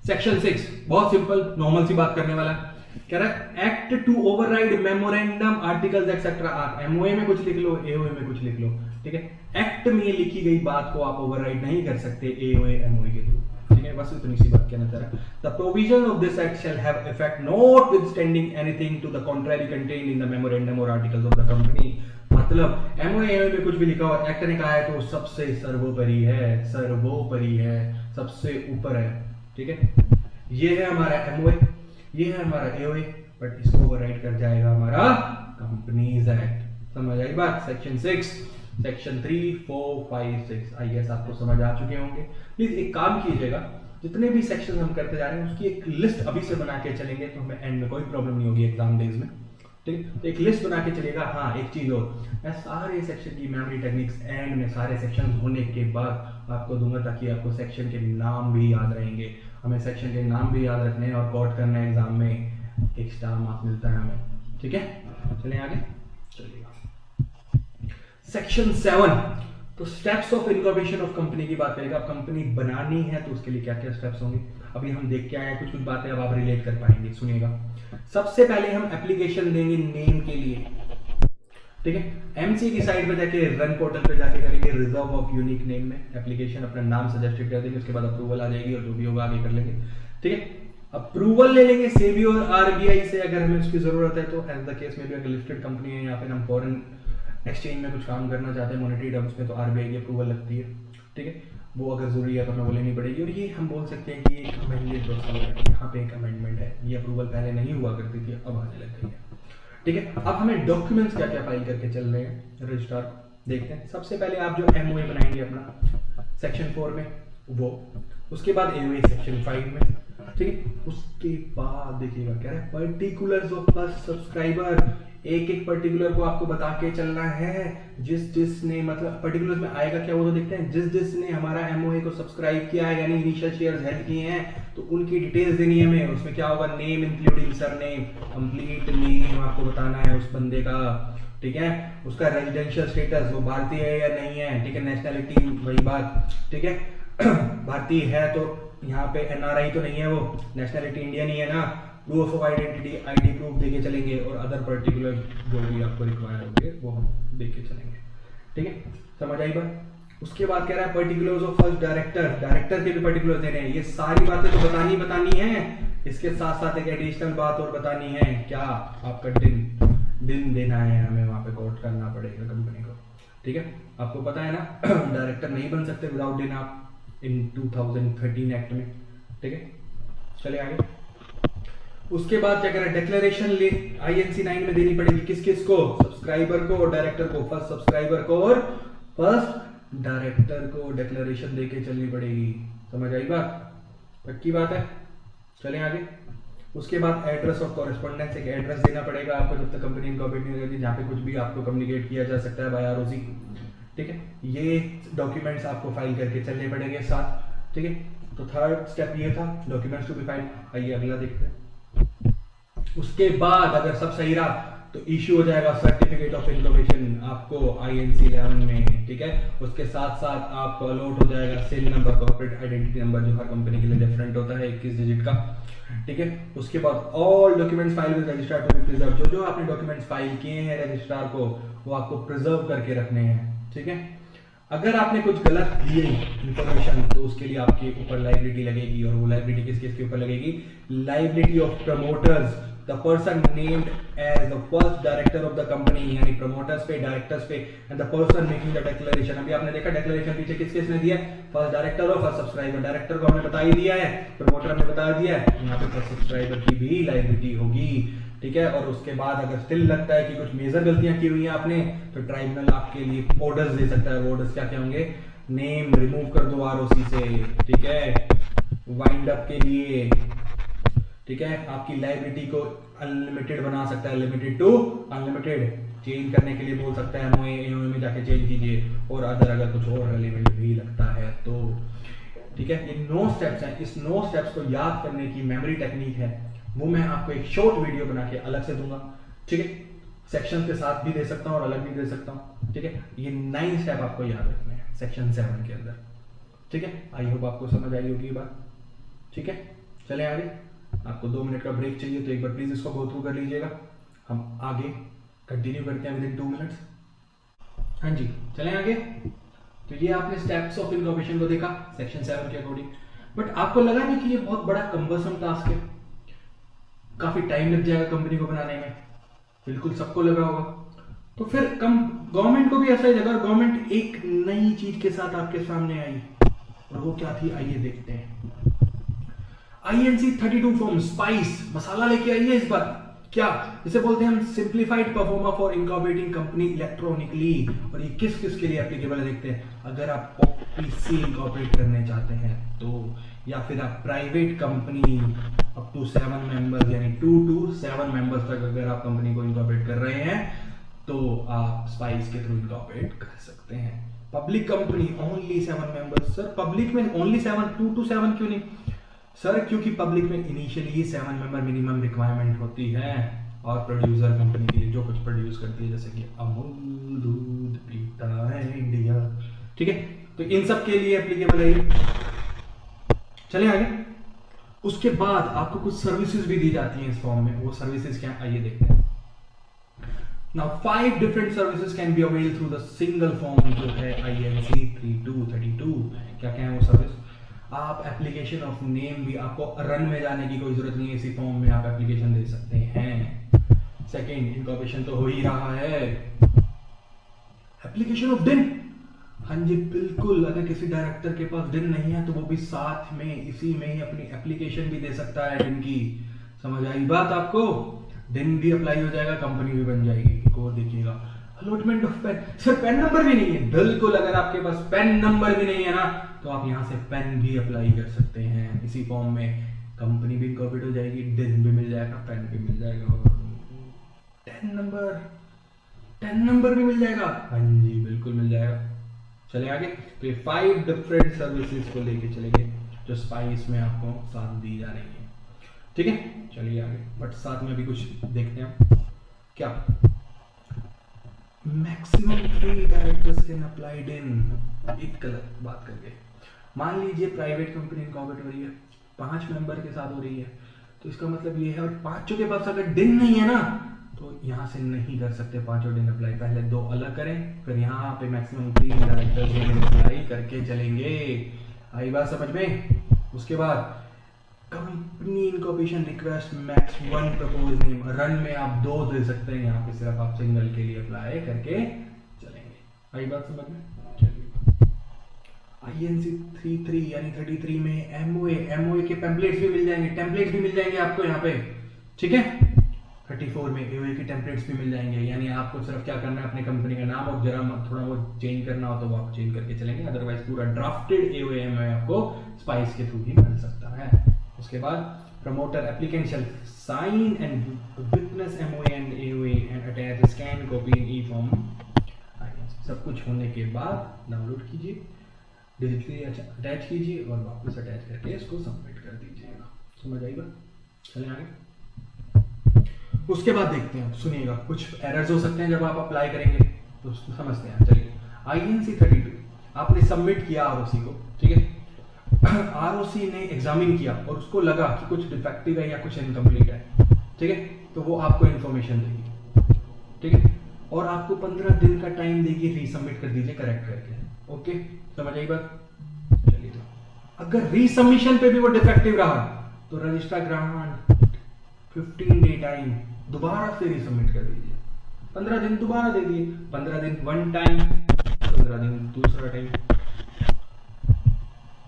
Speaker 1: सेक्शन 6 बहुत सिंपल नॉर्मल सी बात करने वाला है। कह रहा है act to override memorandum articles etcetera. आप एमओए में कुछ लिख लो, एओए में कुछ लिख लो, ठीक है। एक्ट में लिखी गई बात को आप ओवरराइड नहीं कर सकते एओए एमओए के थ्रू, ठीक है। बस इतनी सी बात कहना चाह रहा है। The provision of this act shall have effect notwithstanding anything to the contrary contained in the memorandum और आर्टिकल्स ऑफ द कंपनी। मतलब एमओए एओए में कुछ भी लिखा हो, एक्ट ने कहा है तो सबसे सर्वोपरि है, सर्वोपरि है, सबसे ऊपर है, ठीक है। ये है हमारा एमओए, ये है हमारा एओए, बट इसको ओवरराइड कर जाएगा हमारा कंपनीज एक्ट। समझ आई बात? सेक्शन 6, सेक्शन 3, 4, 5, 6 आई गेस आपको समझ आ चुके होंगे। प्लीज एक काम कीजिएगा, जितने भी सेक्शन हम करते जा रहे हैं उसकी एक लिस्ट अभी से बना के चलेंगे, तो हमें एंड में कोई प्रॉब्लम नहीं होगी एग्जाम डेज में, ठीक है। तो एक लिस्ट बना के चलेगा। हाँ, एक चीज और, मैं सारे सेक्शन की मेमोरी टेक्निक्स एंड में सारे सेक्शन होने के बाद आपको दूंगा, ताकि आपको सेक्शन के नाम भी याद रहेंगे। हमें सेक्शन के नाम भी याद रखने हैं और कोट करना है एग्जाम में, एक स्टार मार्क्स मिलता है हमें, ठीक है। चलिए आगे चलिएगा। सेक्शन 7 तो steps of incorporation of company की बात करेगा। कंपनी बनानी है तो उसके लिए क्या क्या स्टेप्स होंगे, अभी हम देख के आए हैं, कुछ कुछ बातें अब आप रिलेट कर पाएंगे, सुनिएगा। सबसे पहले हम एप्लीकेशन देंगे नेम के लिए, ठीक है। एमसी की साइड पे जाके रन पोर्टल पे जाके करेंगे रिजर्व ऑफ यूनिक नेम में एप्लीकेशन, अपना नाम सजेस्टेड कर देंगे, उसके बाद अप्रूवल आ जाएगी और जो भी होगा आगे कर लेंगे, ठीक है। अप्रूवल ले लेंगे सेबी और आरबीआई से अगर हमें उसकी जरूरत है तो। एज द केस में भी अगर लिस्टेड कंपनी है या फिर हम फॉरेन एक्सचेंज में कुछ काम करना चाहते हैं मॉनेटरी टर्म्स में, तो आरबीआई की अप्रूवल लगती है, ठीक है। वो अगर जरूरी है तो हमें वो लेनी पड़ेगी। और ये हम बोल सकते हैं कि एक अमेंडेड प्रोसीजर है, यहाँ पे एक अमेंडमेंट है, ये अप्रूवल पहले नहीं हुआ करती थी, अब आने लग गई है, ठीक है। अब हमें डॉक्यूमेंट्स क्या क्या फाइल करके चल रहे हैं रजिस्ट्रार देखते हैं। सबसे पहले आप जो एमओए बनाएंगे अपना सेक्शन 4 में वो, उसके बाद एओए सेक्शन 5 में, ठीक है। उसके बाद देखिएगा क्या है, पर्टिकुलर्स ऑफ फर्स्ट सब्सक्राइबर एक एक पर्टिकुलर को आपको बता के चलना है। जिस जिसने मतलब पर्टिकुलर में आएगा क्या वो तो देखते हैं। जिस जिसने हमारा एमओए को सब्सक्राइब किया है यानी इनिशियल शेयर्स हेल्ड किए हैं तो उनकी डिटेल्स देनी है हमें। उसमें क्या होगा, name including surname, complete name आपको बताना है उस बंदे का, ठीक है। उसका रेजिडेंशियल स्टेटस, वो भारतीय है या नहीं है, ठीक है। नेशनैलिटी वही बात, ठीक है। भारतीय है तो यहाँ पे एनआरआई तो नहीं है, वो नेशनैलिटी इंडियन ही है ना। Proof of identity, ID proof देके चलेंगे और अदर पर्टिकुलर जो भी आपको रिक्वायर होंगे वो हम देके चलेंगे, ठीक है। समझ आई बात। उसके बाद कह रहा है particulars of first director, director के भी पर्टिकुलर्स देने हैं। ये सारी बातें तो बतानी है। इसके साथ साथ एक एडिशनल बात और बतानी है, क्या आपका दिन देना है हमें, वहां पे कोट करना पड़ेगा कंपनी को, ठीक है। आपको पता है ना डायरेक्टर नहीं बन सकते विदाउट दिन आप इन 2013 एक्ट में, ठीक है। चले आगे। उसके बाद क्या करें, डिक्लेरेशन INC 9 में देनी पड़ेगी। किस किस को, सब्सक्राइबर को और डायरेक्टर को। फर्स्ट सब्सक्राइबर को और फर्स्ट डायरेक्टर को डिक्लेरेशन देके चलनी पड़ेगी। समझ आई बात, पक्की बात है। चलें आगे। उसके बाद एड्रेस ऑफ कॉरेस्पॉन्डेंस, एक एड्रेस देना पड़ेगा आपको जब तक कंपनी इनकॉर्पोरेट नहीं होती, जहाँ पे कुछ भी आपको कम्युनिकेट किया जा सकता है बाय ROC, ठीक है। ये डॉक्यूमेंट्स आपको फाइल करके चलने पड़ेंगे साथ, ठीक है। तो थर्ड स्टेप ये था, डॉक्यूमेंट्स टू बी फाइल। आइए अगला देखते हैं। उसके बाद अगर सब सही रहा तो इश्यू हो जाएगा सर्टिफिकेट ऑफ इनकॉर्पोरेशन आपको INC 11 में, ठीक है। उसके साथ साथ आपको अलॉट हो जाएगा सिन नंबर, कॉर्पोरेट आइडेंटिटी नंबर, जो हर कंपनी के लिए डिफरेंट होता है 21 डिजिट का, ठीक है। उसके बाद all documents file with registrar to be preserve, जो आपने डॉक्यूमेंट्स फाइल किए हैं रजिस्ट्रार को वो आपको प्रिजर्व करके रखने हैं, ठीक है। अगर आपने कुछ गलत दिए इंफॉर्मेशन तो उसके लिए आपके ऊपर लाइबिलिटी लगेगी, और वो लाइबिलिटी किसके ऊपर लगेगी, liability of promoters, the person named as the first director of the company, यानी प्रमोटर्स पे, डायरेक्टर्स पे, and the person making the declaration. अभी आपने देखा डिक्लेरेशन पीछे किस किसने दिया, फर्स्ट डायरेक्टर और फर्स्ट सब्सक्राइबर। डायरेक्टर को हमने बता ही दिया है, प्रमोटर हमने बता दिया है, यहाँ पे फर्स्ट सब्सक्राइबर की भी लाइबिलिटी होगी, ठीक है। और उसके बाद अगर स्टिल लगता है कि कुछ मेजर गलतियां की हुई हैं आपने, तो ट्राइब्यूनल आपके लिए ऑर्डर्स दे सकता है। ऑर्डर्स क्या क्या होंगे, नेम रिमूव कर दो ROC से, ठीक है, वाइंड अप के लिए, ठीक है, आपकी लाइबिलिटी को अनलिमिटेड बना सकता है, लिमिटेड टू अनलिमिटेड, चेंज करने के लिए बोल सकता है MOA में जाके चेंज कीजिए, और अदर अगर कुछ और रेलेवेंट भी लगता है तो, ठीक है। ये 9 स्टेप्स हैं। इस 9 स्टेप्स को याद करने की मेमोरी टेक्निक है, वो मैं आपको एक शॉर्ट वीडियो बना के अलग से दूंगा, ठीक है। सेक्शन के साथ भी दे सकता हूँ और अलग भी दे सकता हूँ, ठीक है। ये 9 स्टेप आपको याद रखने हैं सेक्शन 7 के अंदर, ठीक है। आई होप आपको समझ आई होगी ये बात, ठीक है। चलें आगे। आपको 2 मिनट का ब्रेक चाहिए तो एक बार प्लीज इसको गो थ्रू कर लीजिएगा। हम आगे कंटिन्यू करते हैं विदिन 2 मिनट्स। हाँ जी, चलें आगे। तो ये आपने स्टेप्स ऑफ इनकॉर्पोरेशन को देखा सेक्शन 7 के अकॉर्डिंग, बट आपको लगा नहीं कि ये बहुत बड़ा कंबरसम टास्क है, काफी टाइम लग जाएगा कंपनी को बनाने में, बिल्कुल सबको लगा होगा। तो फिर गवर्नमेंट को भी ऐसा ही लगा, और गवर्नमेंट एक नई चीज के साथ आपके सामने आई, और वो क्या थी आइए देखते हैं। INC 32 फॉर्म स्पाइस मसाला लेके आई है इस बार, क्या इसे बोलते हैं हम, simplified pro forma for incorporating company electronically. और ये किस किस के लिए एप्लीकेबल है देखते हैं। अगर आप OPC इनकॉर्पोरेट करने चाहते हैं तो, या फिर आप private company up to 7 members, यानी 2 to 7 मेंबर्स तक अगर आप कंपनी को इनकॉर्पोरेट कर रहे हैं तो आप स्पाइस के थ्रू इनकॉर्पोरेट कर सकते हैं। Public company only 7 members. Sir public में ओनली 7, 2 to 7 क्यों नहीं सर? क्योंकि पब्लिक में इनिशियली 7 मेंबर मिनिमम रिक्वायरमेंट होती है, और प्रोड्यूसर कंपनी के लिए जो कुछ प्रोड्यूस करती है, जैसे कि अमूल दूध पीता है इंडिया, ठीक है, तो इन सब के लिए एप्लीकेबल है। चलिए आगे। उसके बाद आपको कुछ सर्विसेज भी दी जाती हैं इस फॉर्म में। वो सर्विसेज क्या आइए देखते हैं। Now 5 different services can be availed through the single form जो है INC 3232। क्या क्या है वो सर्विस? आप एप्लीकेशन ऑफ नेम भी, आपको रन में जाने की कोई जरूरत नहीं है, इसी फॉर्म में आप एप्लीकेशन दे सकते हैं। सेकेंड, इनकॉर्पोरेशन तो हो ही रहा है। एप्लीकेशन ऑफ डिन, हाँ जी बिल्कुल, अगर किसी डायरेक्टर के पास डिन नहीं है तो वो भी साथ में इसी में ही अपनी एप्लीकेशन भी दे सकता है डिन की। समझ आई बात आपको? डिन भी अप्लाई हो जाएगा, कंपनी भी बन जाएगी। एक और देखिएगा, allotment of PAN. Sir PAN number भी नहीं है? बिल्कुल, अगर आपके पास पेन नंबर भी नहीं है ना तो आप यहाँ से पेन भी अप्लाई कर सकते हैं इसी फॉर्म में। कंपनी भी इनकॉर्पोरेट हो जाएगी, डिन भी मिल जाएगा, पेन भी मिल जाएगा, और 10 नंबर भी मिल जाएगा। हाँ जी बिल्कुल मिल जाएगा। चले आगे। तो ये 5 डिफरेंट सर्विसेज को लेके चलेंगे जो स्पाइस में आपको साथ दी जा रही है। ठीक है, चलिए आगे। बट साथ में भी कुछ देखते हैं क्या। Maximum 3 directors can applied in, एक गलत बात करके। मान लीजिए प्राइवेट कंपनी इनकॉर्पोरेट हो रही है, 5 मेंबर के साथ हो रही है, तो इसका मतलब ये है और पांचों के पास अगर दिन नहीं है ना तो यहाँ से नहीं कर सकते पांचों दिन अप्लाई। पहले 2 अलग करें, फिर यहाँ पे मैक्सिमम 3 डायरेक्टर्स अप्लाई करके चलेंगे। आई बात समझ में। उसके बाद company incorporation request max 1 propose name, run में आप 2 दे सकते हैं, यहाँ पे सिर्फ आप सिंगल के लिए अप्लाई करके चलेंगे। आई बात समझ में। INC 33 यानी 33 में MOA के टेम्पलेट्स भी मिल जाएंगे, टेम्पलेट्स भी मिल जाएंगे आपको यहाँ पे। ठीक है, 34 में AOA के टेम्पलेट्स भी मिल जाएंगे, यानी आपको सिर्फ क्या करना है, अपने कंपनी का नाम और जरा थोड़ा बहुत चेंज करना हो तो वो आप चेंज करके चलेंगे। अदरवाइज पूरा ड्राफ्टेड AOA में आपको स्पाइस के थ्रू ही मिल सकता है। उसके बाद promoter applicant shall sign and witness MOA and AOA and attach scan copy in E-form। सब कुछ होने के बाद डाउनलोड कीजिए, डिजिटली अटैच कीजिए और वापस अटैच करके इसको सबमिट कर दीजिएगा। समझ आई बात। चलिए आगे। उसके बाद देखते हैं, सुनिएगा, कुछ एरर्स हो सकते हैं जब आप अप्लाई करेंगे तो समझते हैं। चलिए, INC 32 आपने सबमिट किया ROC को। ठीक है, ROC ने एग्जामिन किया और उसको लगा कि कुछ डिफेक्टिव है या कुछ इनकम्प्लीट है। ठीक है, तो वो आपको इन्फॉर्मेशन देगी। ठीक है, और आपको 15 दिन का टाइम देगी, रीसबमिट कर दीजिए करेक्ट करके। ओके, समझ आई बात। चलिए, तो अगर रीसबमिशन पे भी वो डिफेक्टिव रहा तो रजिस्ट्रार ग्रांट 15 डे टाइम, दोबारा से रीसबमिट कर दीजिए। 15 दिन दोबारा दे दिए, 15 दिन वन टाइम, 15 दिन दूसरा टाइम।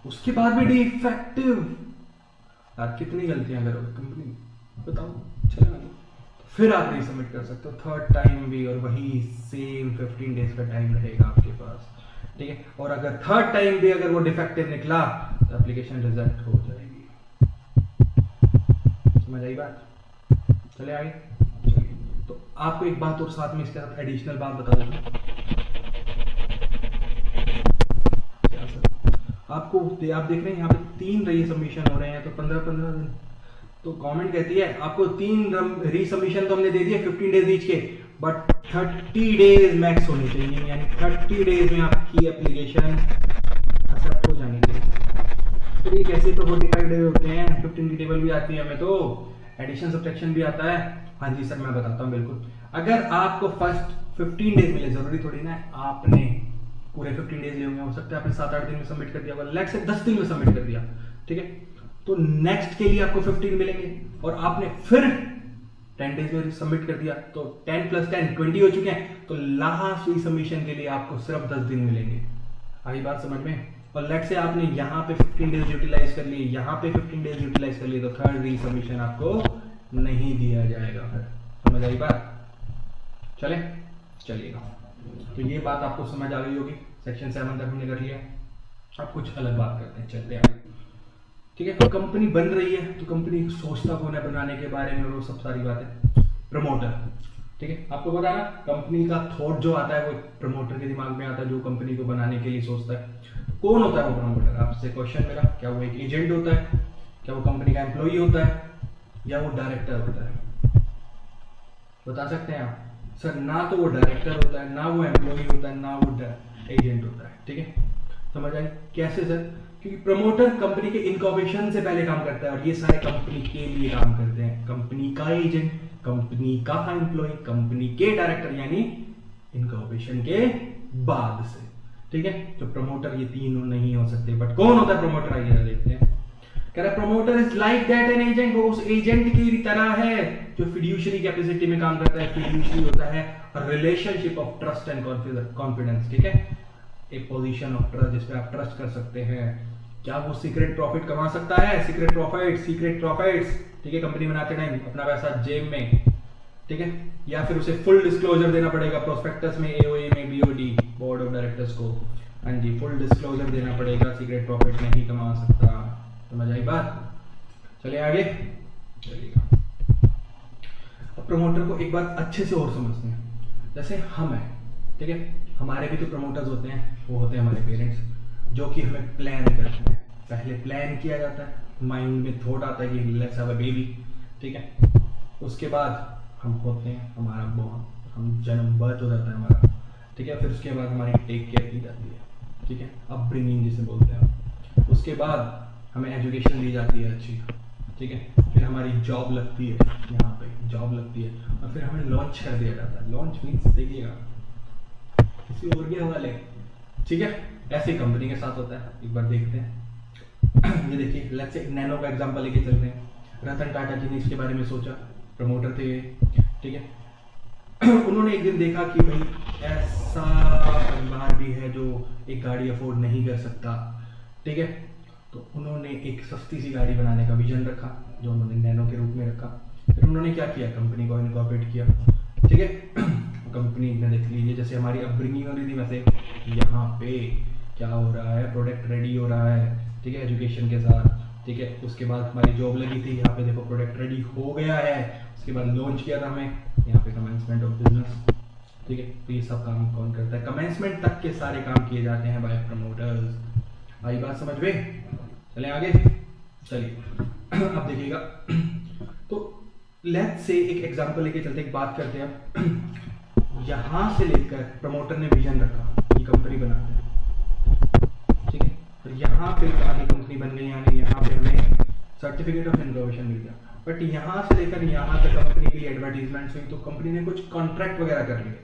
Speaker 1: उसके बाद भी डिफेक्टिव, आप कितनी गलतियां करोगे कंपनी, बताओ। चलो, फिर आप रीसबमिट कर सकते हो थर्ड टाइम भी, और वही सेम 15 डेज का टाइम रहेगा आपके पास। ठीक है, और अगर थर्ड टाइम भी अगर वो डिफेक्टिव निकला तो एप्लीकेशन रिजेक्ट हो जाएगी। समझ आई बात। चले आगे। चलिए, तो आपको एक बात और साथ में इसके साथ एडिशनल बात बता दूं। क्या सर, आपको आप देख रहे हैं यहाँ पे 3 रीसबमिशन हो रहे हैं, तो 15-15 दिन। तो गवर्नमेंट कहती है आपको 3 रीसबमिशन तो हमने दे दिए 15 डेज ईच के, बट 30 डेज मैक्स होने चाहिए, यानी 30 डेज में आपकी एप्लीकेशन एक्सेप्ट हो जानी चाहिए। फिर ये कैसे, तो 45 डेज होते हैं, 15 की टेबल भी आती है हमें, तो एडिशन सब्ट्रैक्शन भी आता है। हाँ जी सर, मैं बताता हूँ बिल्कुल। अगर आपको फर्स्ट 15 डेज मिले, जरूरी थोड़ी ना है आपने पूरे 15 डेज ले होंगे, हो सकता है आपने 7-8 दिन में सबमिट कर दिया, लेट्स से 10 दिन में सबमिट कर दिया। ठीक है, तो नेक्स्ट के लिए आपको 15 मिलेंगे, और आपने फिर 10 डेज में सबमिट कर दिया, तो 10 + 10 20 हो चुके हैं, तो लास्ट रीसबमिशन के लिए आपको सिर्फ 10 दिन मिलेंगे। आई बात समझ में। और लेट्स से आपने यहाँ पे 15 डेज यूटिलाइज कर लिए, यहाँ पे 15 डेज यूटिलाइज कर लिए, तो थर्ड रीसबमिशन आपको नहीं दिया जाएगा। फिर समझ आई बात। चलिएगा, तो ये बात आपको समझ आ गई होगी। सेक्शन 7 तक हमने कर लिया। अब कुछ अलग बात करते हैं, चलते हैं। ठीक है, तो कंपनी बन रही है, तो कंपनी सोचता कौन है बनाने के बारे में, वो सब सारी बातें प्रमोटर। ठीक है, आपको पता है ना, कंपनी का थॉट जो आता है वो प्रमोटर के दिमाग में आता है, जो कंपनी को बनाने के लिए सोचता है। कौन होता है वो प्रमोटर? आपसे क्वेश्चन मेरा, क्या वो एक एजेंट होता है, क्या वो कंपनी का एम्प्लॉई होता है, या वो डायरेक्टर होता है? बता सकते हैं आप? सर, ना तो वो डायरेक्टर होता है, ना वो एम्प्लॉई होता है, ना वो एजेंट होता है। ठीक है, समझ आए कैसे सर? क्योंकि प्रमोटर कंपनी के इनकॉर्पोरेशन से पहले काम करता है, और ये सारे कंपनी के लिए काम करते हैं। कंपनी का एजेंट, कंपनी का एम्प्लॉय, कंपनी के डायरेक्टर, यानी इनकॉर्पोरेशन के बाद से। ठीक है, तो प्रमोटर ये तीनों नहीं हो सकते। बट कौन होता है प्रमोटर? आइए देखते हैं। कह रहा promoter is like that an agent, वो उस एजेंट की तरह है जो फिड्यूशियरी कैपेसिटी में काम करता है। फिड्यूशियरी होता है relationship of trust and confidence. ठीक है, एक पोजीशन ऑफ ट्रस्ट जिसपे आप ट्रस्ट कर सकते हैं। क्या वो सीक्रेट प्रॉफिट कमा सकता है? सीक्रेट प्रॉफिट्स, ठीक है, कंपनी बनाते टाइम अपना पैसा जेब में, ठीक है, या फिर उसे फुल डिस्क्लोजर देना पड़ेगा प्रोस्पेक्टस में, एओए में, बीओडी, बोर्ड ऑफ डायरेक्टर्स को। हाँ जी, फुल डिस्क्लोजर देना पड़ेगा, सीक्रेट प्रॉफिट नहीं कमा सकता। समझ आई बात? चलिए आगे। चलिएगा, अब प्रमोटर को एक बात अच्छे से और समझते हैं। जैसे हम हैं, ठीक है, हमारे भी तो प्रमोटर्स होते हैं, वो होते हैं हमारे पेरेंट्स, जो कि हमें प्लान करते हैं। पहले प्लान किया जाता है, माइंड में थॉट आता है कि लेट्स हैव अ बेबी, ठीक है। उसके बाद हम होते हैं, हमारा हम जन्म बर्थ हो जाता है हमारा, ठीक है। फिर उसके बाद हमारी टेक केयर की जाती है, ठीक है, अपब्रिंगिंग जिसे बोलते हैं। उसके बाद हमें एजुकेशन दी जाती है अच्छी, ठीक है। फिर हमारी जॉब लगती है, यहाँ पे जॉब लगती है, और फिर हमें लॉन्च कर दिया जाता है। लॉन्च मीन्स देखिएगा किसी और के हवाले, ठीक है। ऐसे ही कंपनी के साथ होता है, एक बार देखते हैं। ये देखिए, लेट्स से नैनो का एग्जांपल लेके चलते हैं। रतन टाटा जी ने इसके बारे में सोचा, प्रमोटर थे ये, ठीक है। उन्होंने एक दिन देखा कि भाई ऐसा परिवार भी है जो एक गाड़ी अफोर्ड नहीं कर सकता, ठीक है। तो उन्होंने एक सस्ती सी गाड़ी बनाने का विजन रखा, जो उन्होंने नैनो के रूप में रखा। फिर उन्होंने क्या किया, कंपनी को इनकॉर्पोरेट किया, ठीक है। कंपनी में देख लीजिए, जैसे हमारी अपब्रिंगिंग हो रही थी, वैसे यहाँ पे क्या हो रहा है, प्रोडक्ट रेडी हो रहा है, ठीक है, एजुकेशन के साथ, ठीक है। उसके बाद हमारी जॉब लगी थी, यहाँ पे देखो प्रोडक्ट रेडी हो गया है। उसके बाद लॉन्च किया था हमें, यहाँ पे कमेंसमेंट ऑफ बिजनेस, ठीक है। तो ये सब काम कौन करता है, कमेंसमेंट तक के सारे काम किए जाते हैं बाय प्रमोटर्स। आई बात समझ में? चले आगे, चलिए। अब देखिएगा, तो लेट्स से एक एग्जांपल लेके चलते, एक बात करते हैं। यहाँ से लेकर प्रमोटर ने विजन रखा, ये कंपनी बनाते हैं, ठीक है। फिर यहाँ पे आगे कंपनी बन गई, यानी यहाँ पे हमें सर्टिफिकेट ऑफ इनोवेशन मिल गया। बट यहाँ से लेकर यहाँ तक कंपनी के लिए एडवर्टीजमेंट्स हुई, तो कंपनी ने कुछ कॉन्ट्रैक्ट वगैरह कर लिए।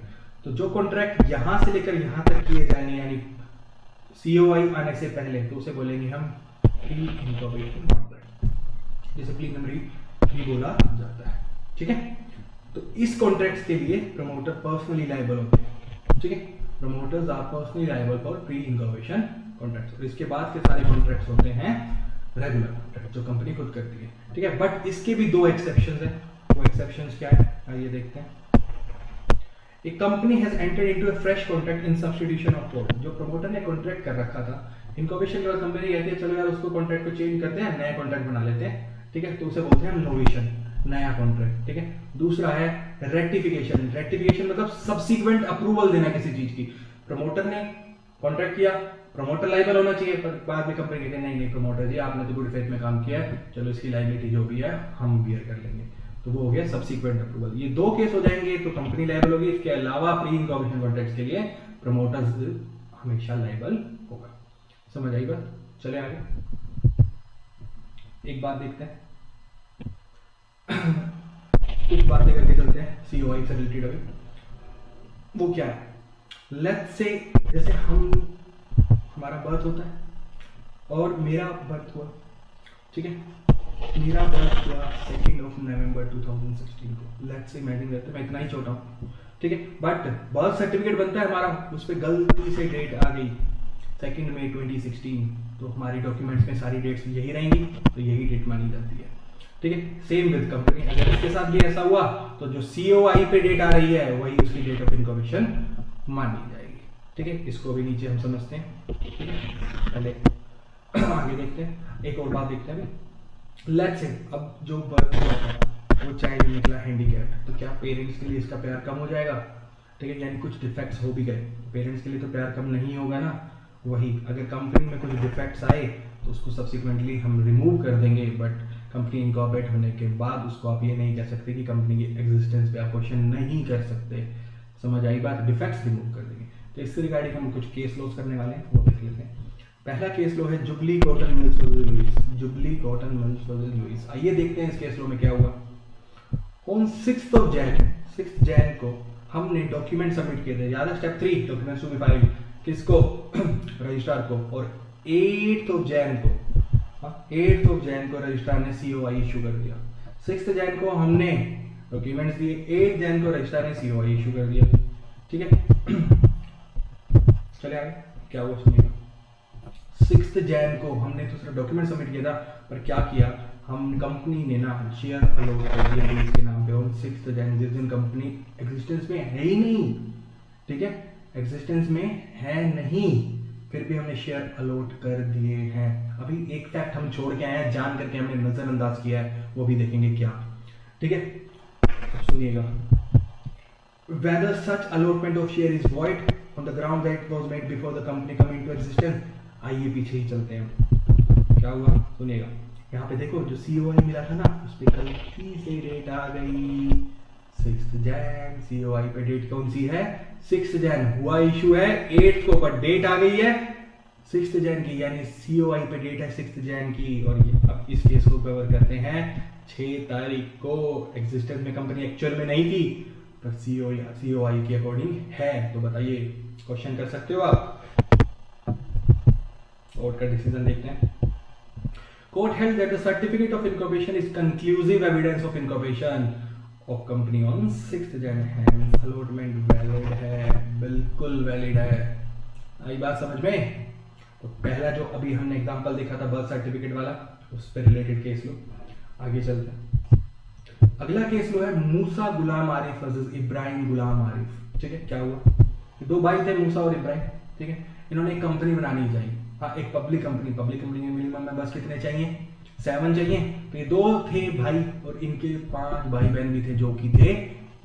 Speaker 1: तो जो कॉन्ट्रैक्ट यहाँ से लेकर यहाँ तक किए जाएंगे, यानी COI आने से पहले, तो उसे बोलेंगे हम प्री इनकॉर्पोरेशन कॉन्ट्रैक्ट, जिसे प्रीलिमिनरी 3 बोला जाता है, ठीक है। तो इस कॉन्ट्रैक्ट्स के लिए प्रमोटर पर्सनली लायबल होते हैं, ठीक है। Promoters are personally liable for pre incorporation contracts. और इसके बाद के सारे कॉन्ट्रैक्ट्स होते हैं रेगुलर कॉन्ट्रैक्ट, जो कंपनी खुद करती है, ठीक है। बट इसके भी 2 एक्सेप्शंस हैं। वो एक्सेप्शंस क्या है, आइए देखते हैं। A company has entered into a fresh contract in substitution of quote। जो प्रमोटर ने कॉन्ट्रैक्ट कर रखा था इनकॉर्पोरेशन के बाद, कंपनी कहती है चलो यार उसको कॉन्ट्रैक्ट को चेंज करते हैं, नया कॉन्ट्रैक्ट बना लेते हैं, ठीक है। तो उसे बोलते हैं हम नोवेशन, नया कॉन्ट्रैक्ट, ठीक है। दूसरा है रेक्टिफिकेशन। रेक्टिफिकेशन मतलब सबसीक्वेंट अप्रूवल देना किसी चीज की। प्रमोटर ने कॉन्ट्रैक्ट किया, प्रमोटर लाइबल होना चाहिए, पर बाद में कंपनी कहते हैं नहीं नहीं प्रमोटर जी आपने तो गुड फेथ में काम किया है, चलो इसकी लाइबिलिटी जो भी है हम बियर कर लेंगे। तो वो हो गया सबसीक्वेंट अप्रूवल। ये 2 केस हो जाएंगे तो कंपनी लायबल होगी। इसके अलावा प्री इनकॉर्पोरेशन कॉन्ट्रैक्ट्स के लिए प्रमोटर्स हमेशा लायबल होगा। समझ आई बात? चले आगे, एक बात देखते हैं। कुछ बातें करके चलते हैं COI से रिलेटेड। अभी वो क्या है, लेट्स से जैसे हमारा बर्थ होता है और मेरा बर्थ हुआ, ठीक है। मेरा बर्थ हुआ 2 नवंबर 2016 को। लेट्स से इमेजिन करते हैं मैं इतना ही छोटा हूँ, ठीक है। बट बर्थ सर्टिफिकेट बनता है हमारा, उस पर गलती से डेट आ गई 2 मई 2016, तो हमारी डॉक्यूमेंट्स में सारी डेट्स यही रहेंगी, तो यही डेट मानी जाती है, ठीक है। सेम विद कंपनी, अगर इसके साथ भी ऐसा हुआ तो जो COI पे डेट आ रही है वही उसकी डेट ऑफ इनकॉर्पोरेशन मानी जाएगी, ठीक है। इसको भी नीचे हम समझते हैं, ठीक है। पहले आगे देखते हैं, एक और बात देखते हैं। लेट्स से अब जो बर्थ हुआ था वो चाइल्ड निकला हैंडीकैप, तो क्या पेरेंट्स के लिए इसका प्यार कम हो जाएगा, ठीक है। यानी कुछ डिफेक्ट्स हो भी गए, पेरेंट्स के लिए तो प्यार कम नहीं होगा ना। वही अगर कंपनी में कुछ डिफेक्ट्स आए तो उसको सब्सिक्वेंटली हम रिमूव कर देंगे, बट कंपनी इनकॉर्पोरेट होने के बाद उसको आप ये नहीं कह सकते कि कंपनी की एग्जिस्टेंस पे आप क्वेश्चन नहीं कर सकते। समझ आई बात? डिफेक्ट्स रिमूव कर देंगे। तो इससे रिगार्डिंग हम कुछ केस लॉस करने वाले हैं, वो देख लेते हैं। पहला केस लॉ है Jubilee Cotton Mills versus Lewis. Jubilee Cotton Mills versus Lewis, आइए देखते हैं इस केस लॉ में क्या हुआ। ऑन 6 जैन को हमने डॉक्यूमेंट सबमिट किए थे, याद है step 3, documents to be filed, किसको? रजिस्ट्रार को। और 8 जैन को रजिस्ट्रार ने COI इशू कर दिया। 6 जैन को हमने डॉक्यूमेंट्स दिए, 8 जैन को रजिस्ट्रार ने COI इशू कर दिया, ठीक है। चले आगे, क्या हुआ सुनिएगा। 6 जैन को हमने तो सिर्फ डॉक्यूमेंट सबमिट किया था, पर क्या किया हम, कंपनी ने ना शेयर अलॉट कर दिया लीज के नाम पे। और 6 जैन जिस दिन कंपनी एग्जिस्टेंस में है ही नहीं, ठीक है, एग्जिस्टेंस में है नहीं, फिर भी हमने शेयर अलॉट कर दिए हैं। अभी एक फैक्ट हम छोड़ के आए हैं, जान करके हमने नजरअंदाज किया है, वो भी देखेंगे क्या, ठीक है। सुनिएगा, whether such allotment of share is void on the ground that it was made before the company come into existence। आइए पीछे ही चलते हैं, क्या हुआ सुनिएगा। यहाँ पे देखो जो COI मिला था ना, उस पर गलती से डेट आ गई 6 जैन। COI पे डेट कौन सी है? 6 जैन। हुआ इशू है 8 को, पर डेट आ गई है 6 जैन की, यानी COI पे डेट है 6 जैन की। और अब इस केस को कवर करते हैं 6 तारीख को। एग्जिस्टेंस में कंपनी एक्चुअल में नहीं थी, पर COI के अकॉर्डिंग है। तो बताइए, क्वेश्चन कर सकते हो आप। कोर्ट का डिसीजन देखते हैं। Court held that the certificate of incorporation is conclusive evidence of incorporation of company on 6 Jan. Hence allotment valid है, बिल्कुल वैलिड है। आई बात समझ में? तो पहला जो अभी हमने एग्जांपल देखा था बर्थ सर्टिफिकेट वाला, उस पर रिलेटेड केस लो। आगे चलते हैं। अगला केस लो है मूसा गुलाम आरिफ वर्सेस इब्राहिम गुलाम आरिफ। ठीक है, क्या हुआ? दो भाई थे मूसा और इब्राहिम। ठीक है, इन्होंने एक कंपनी बनानी चाहिए। हाँ, एक पब्लिक कंपनी में मिनिमम मेंबर्स कितने चाहिए? 7 चाहिए। तो ये 2 थे भाई और इनके 5 भाई बहन भी थे जो कि थे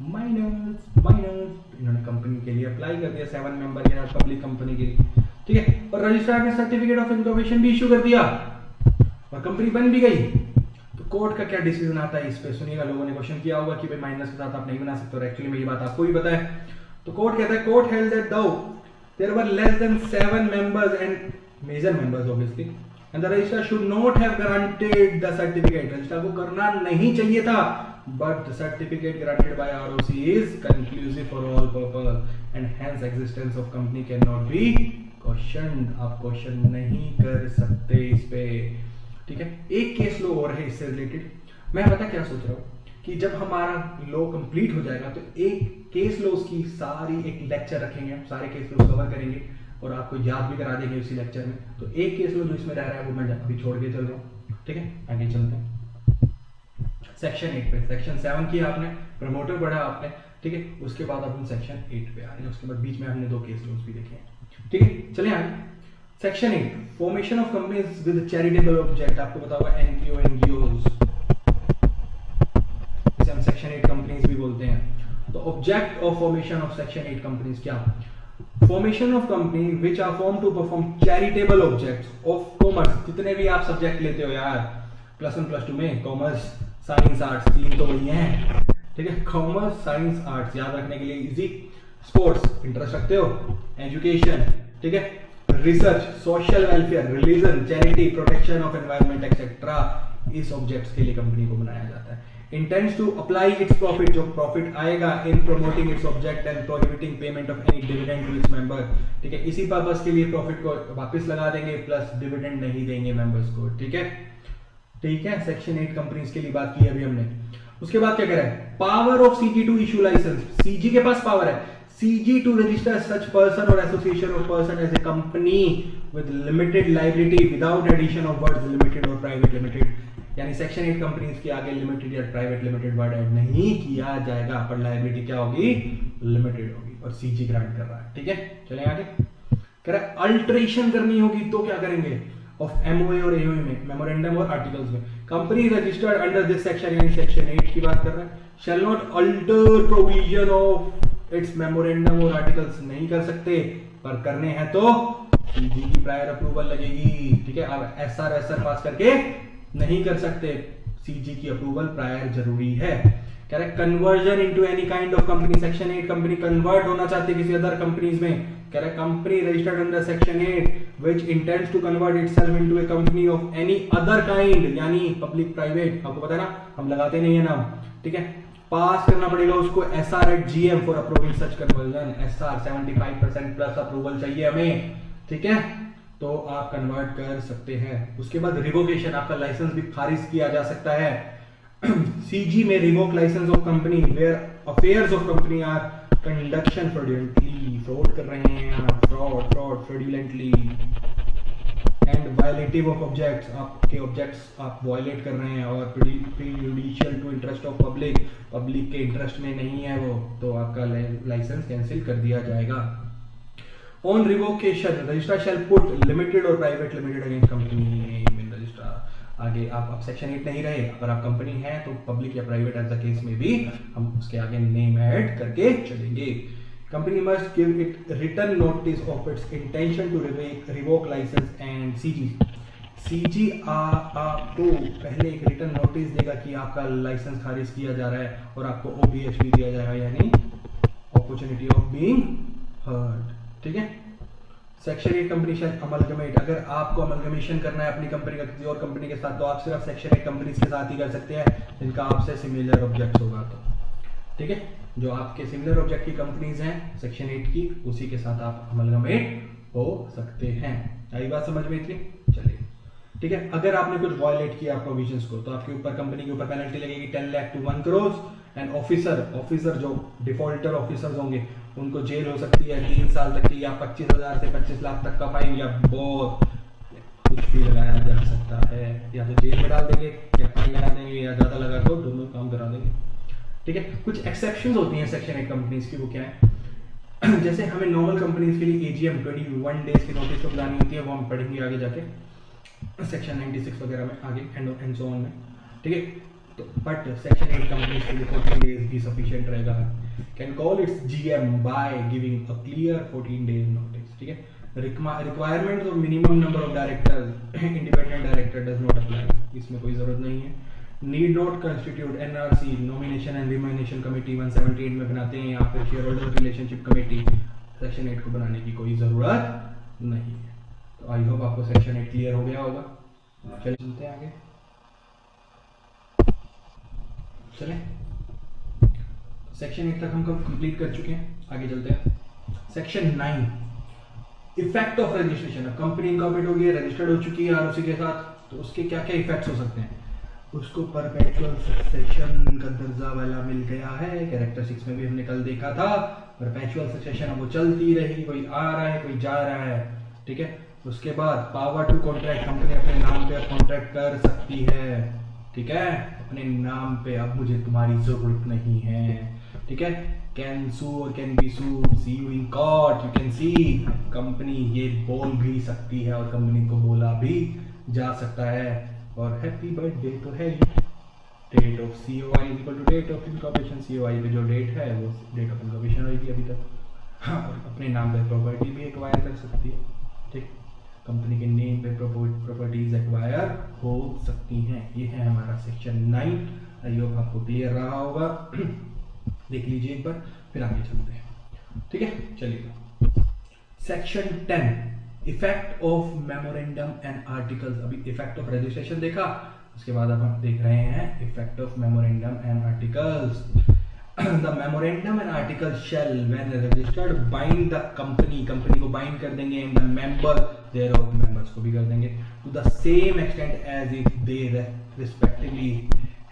Speaker 1: माइनर्स। इन्होंने कंपनी के लिए अप्लाई कर दिया 7 मेंबर के साथ पब्लिक कंपनी के लिए। ठीक है, और रजिस्ट्रार ने सर्टिफिकेट ऑफ इनकॉर्पोरेशन भी इशू कर दिया और कंपनी बन भी गई। तो कोर्ट का क्या डिसीजन आता है इस पे सुनिएगा। लोगों ने क्वेश्चन किया होगा कि भाई माइनर्स के साथ आप नहीं बना सकते, और एक्चुअली में ये बात आपको भी पता है। तो कोर्ट कहता है, court held that though there were less than 7 members and major members obviously, and the registrar should not have granted the certificate. Registrar को करना नहीं चाहिए था, but the certificate granted by ROC is conclusive for all purpose and hence existence of company can not be question. आप question नहीं कर सकते इस पे। ठीक है, एक केस लो और है इससे रिलेटेड। मैं पता क्या सोच रहा हूँ कि जब हमारा लॉ कंप्लीट हो जाएगा तो एक केस लॉ की सारी एक लेक्चर रखेंगे, हम सारे केस लॉ कवर करेंगे और आपको याद भी करा देंगे उसी लेक्चर में। तो एक केस लॉ जो इसमें रह रहा है वो मैं अभी छोड़ के चल रहा हूँ। ठीक है, आगे चलते हैं सेक्शन 8 पे। सेक्शन 7 किया आपने, प्रमोटर पढ़ा आपने। ठीक है, उसके बाद अपन सेक्शन 8 पे आ रहे हैं। उसके बाद बीच में हमने 2 केस लॉज भी देखे हैं। ठीक है, चलिए आगे। Section 8, formation of companies with charitable object. आपको पता होगा NPO NGOs, इसे हम सेक्शन 8 कंपनीज भी बोलते हैं। तो object of formation of section 8 companies क्या? Formation of company which are form to perform charitable objects of commerce. जितने भी आप सब्जेक्ट लेते हो यार +1 +2 में, कॉमर्स साइंस आर्ट्स, 3 तो वही हैं। ठीक है, कॉमर्स साइंस आर्ट्स याद रखने के लिए इजी। स्पोर्ट्स इंटरेस्ट रखते हो, एजुकेशन, ठीक है, research, social welfare, religion, charity, protection of environment etcetera, इस ऑब्जेक्ट्स के लिए कंपनी को बनाया जाता है। Intends to apply its profit, जो प्रॉफिट आएगा, in promoting its object and prohibiting payment of any dividend to its member. ठीक है, इसी पर्पस के लिए प्रॉफिट को वापस लगा देंगे, प्लस डिविडेंड नहीं देंगे मेंबर्स को। ठीक है, ठीक है, सेक्शन 8 कंपनीज के लिए बात की अभी हमने। उसके बाद क्या कह रहा है? Power of CG to issue licence. CG के पास पावर है CG to register such person or association of person as a company with limited liability without addition of words limited or private limited। यानी section 8 companies के आगे limited या private limited word add नहीं किया जाएगा, पर liability क्या होगी? लिमिटेड होगी, और CG ग्रांट कर रहा है। ठीक है, चलें आगे। कह रहा है अल्टरेशन करनी होगी तो क्या करेंगे? ऑफ MOA और AOA में, मेमोरेंडम और आर्टिकल्स में। Company registered under this section, यानी सेक्शन 8 की बात कर रहा है, shall not alter provision of its memorandum और आर्टिकल्स। नहीं कर सकते, पर करने हैं तो CG की प्रायर अप्रूवल लगेगी। ठीक है, अब SR पास करके नहीं कर सकते, CG की अप्रूवल प्रायर जरूरी है। कह रहा है conversion into any kind of company. Section 8 company convert होना चाहती है किसी अदर कंपनीज में। कह रहा है company registered under section 8 which intends to convert itself into a company of any other kind, यानी पब्लिक प्राइवेट, आपको पता है ना, हम लगाते नहीं है नाम। ठीक है, पास करना पड़ेगा उसको SR at GM for approving such conversion. SR 75% plus approval चाहिए हमें। ठीक है, तो आप कन्वर्ट कर सकते हैं। उसके बाद रिवोकेशन, आपका लाइसेंस भी खारिज किया जा सकता है। CG may revoke licence of company where affairs of company are conducted fraudulently, fraud कर रहे हैं, fraud fraudulently and violative of objects, आपके ऑब्जेक्ट्स आप वायलेट कर रहे हैं, और prejudicial to interest of public, public के इंटरेस्ट में नहीं है वो, तो आपका लाइसेंस कैंसिल कर दिया जाएगा। On revocation registrar shall put limited और private limited against company in registrar. आगे आप अब सेक्शन 8 नहीं रहे, अगर आप कंपनी है तो पब्लिक या प्राइवेट एज द केस में भी हम उसके आगे नेम ऐड करके चलेंगे। Company must give it written notice of its intention to revoke licence and CG आपको पहले एक रिटन नोटिस देगा कि आपका लाइसेंस खारिज किया जा रहा है और आपको OBH भी दिया जाएगा, यानी अपॉर्चुनिटी ऑफ बीइंग हर्ड। ठीक है। सेक्शन 8 कंपनी शैल अमलगमेट, अगर आपको अमलगमेशन करना है अपनी कंपनी का किसी और कंपनी के साथ तो आप सिर्फ सेक्शन 8 कंपनीज के साथ ही कर सकते हैं जिनका आपसे सिमिलर ऑब्जेक्ट होगा। तो ठीक है, जो आपके सिमिलर ऑब्जेक्ट की कंपनीज हैं सेक्शन 8 की, उसी के साथ आप अमलगमेट हो सकते हैं। आई बात समझ में इतनी? चलिए ठीक है। अगर आपने कुछ वायलेट किया प्रोविजंस को तो आपके ऊपर कंपनी के ऊपर पेनल्टी लगेगी 10 lakh to 1 crore. And officer जो डिफॉल्टर ऑफिसर्स होंगे उनको जेल हो सकती है 3 साल तक की, या 25,000 से 25 लाख तक का फाइन, या बहुत कुछ भी लगाया जा सकता है। या तो जेल में डाल देंगे या फाइन लगा देंगे, या ज्यादा लगा तो दोनों काम करा देंगे। ठीक है। कुछ एक्सेप्शंस होती हैं सेक्शन 8 कंपनीज की, वो क्या है? जैसे हमें नॉर्मल कंपनीज के लिए AGM 21 डेज की नोटिस को बुलानी होती है, वो हम पढ़ेंगे आगे जाके सेक्शन 96 वगैरह में आगे एंड सो ऑन में। ठीक है। तो बट सेक्शन 8 कंपनीज के लिए 14 डेज भी सफिशिएंट रहेगा। Can call it's GM by giving a clear 14 days notice. ठीक है। Requirement of minimum number of directors independent director does not apply, इसमें कोई जरूरत नहीं है। Need not constitute NRC nomination and remuneration committee 178 में बनाते हैं, या फिर share holder relationship committee, section 8 को बनाने की कोई जरूरत नहीं है। तो आई होप आपको सेक्शन 8 क्लियर हो गया होगा। चलिए चलते हैं आगे। चलें, सेक्शन 8 तक हम कंप्लीट कर चुके हैं, आगे चलते हैं। Section 9 effect of registration. अब कंपनी इनकॉर्पोरेट हो गई, रजिस्टर्ड हो चुकी है और उसी के साथ तो उसके क्या क्या इफेक्ट्स हो सकते हैं। उसको परपेचुअल सक्सेशन का दर्जा वाला मिल गया है, कैरेक्टर 6 में भी हमने कल देखा था। परपेचुअल सक्सेशन अब वो चलती रही, कोई आ रहा है कोई जा रहा है। ठीक है। उसके बाद पावर टू कॉन्ट्रैक्ट, कंपनी अपने नाम पे कॉन्ट्रैक्ट कर सकती है। ठीक है, अपने नाम पे अब मुझे तुम्हारी जरूरत नहीं है। ठीक है। Can sue or can be sued, see you in court, you can see. Company ये बोल भी सकती है और कंपनी को बोला भी जा सकता है। और हैप्पी बर्थडे तो है ही। Date of COI is equal to date of incorporation. COI पे जो डेट है वो डेट ऑफ इनकॉर्पोरेशन होगी अभी तक। हाँ, और अपने नाम पे प्रॉपर्टी भी एक्वायर कर सकती है। ठीक, कंपनी के नेम पे प्रॉपर्टीज एक्वायर हो सकती हैं। ये है हमारा सेक्शन 9। आई होप आपको क्लियर रहा होगा। देख लीजिए एक बार, फिर आगे चलते हैं। ठीक है, चलिए। Section 10 effect of memorandum and articles. अभी इफेक्ट ऑफ रजिस्ट्रेशन देखा, उसके बाद अब हम देख रहे हैं effect of memorandum and articles. The memorandum and article shall, when registered, bind the company को bind कर देंगे, and the member thereof, members को भी कर देंगे, to the same extent as if they respectively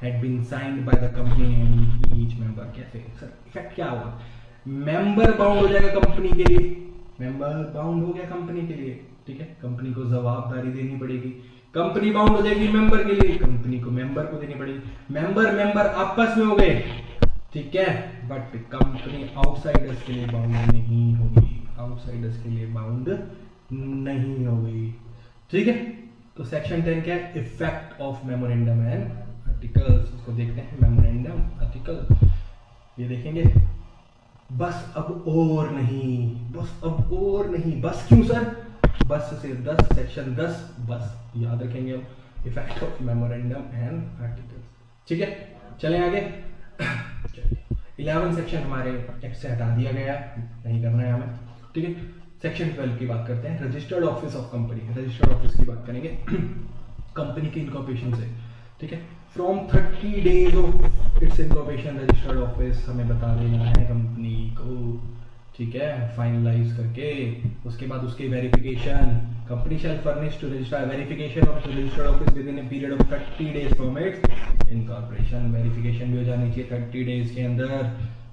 Speaker 1: had been signed by the company and each member। कैसे sir effect क्या होगा? मेंबर बाउंड हो जाएगा कंपनी के लिए, मेंबर बाउंड हो गया कंपनी के लिए। ठीक है, कंपनी को जवाबदारी देनी पड़ेगी। कंपनी बाउंड हो जाएगी मेंबर के लिए, कंपनी को मेंबर को देनी पड़ेगी। मेंबर आपस में हो गए, ठीक है, बट कंपनी आउटसाइडर्स के लिए बाउंड नहीं होगी, आउटसाइडर्स के लिए बाउंड नहीं होगी। ठीक है, तो सेक्शन 10 क्या है? Effect of memorandum and articles. उसको देखते हैं, मेमोरेंडम आर्टिकल, ये देखेंगे। बस अब और नहीं, बस अब और नहीं। बस क्यों सर? बस से 10, सेक्शन 10 बस याद रखेंगे हम, effect of memorandum and articles. ठीक है, चलें आगे। 11 सेक्शन हमारे एक्ट से हटा दिया गया, नहीं करना है हमें। ठीक है, सेक्शन 12 की बात करते हैं, registered office of company. Registered office की बात करेंगे कंपनी के इनकॉर्पोरेशन से। ठीक है, from 30 days of its incorporation registered office हमें बता देना है कंपनी को। ठीक है, फाइनलाइज करके उसके बाद उसके verification, company shall furnish to register verification of registered office within a period of 30 days from its incorporation. Verification भी हो जानी चाहिए 30 डेज के अंदर।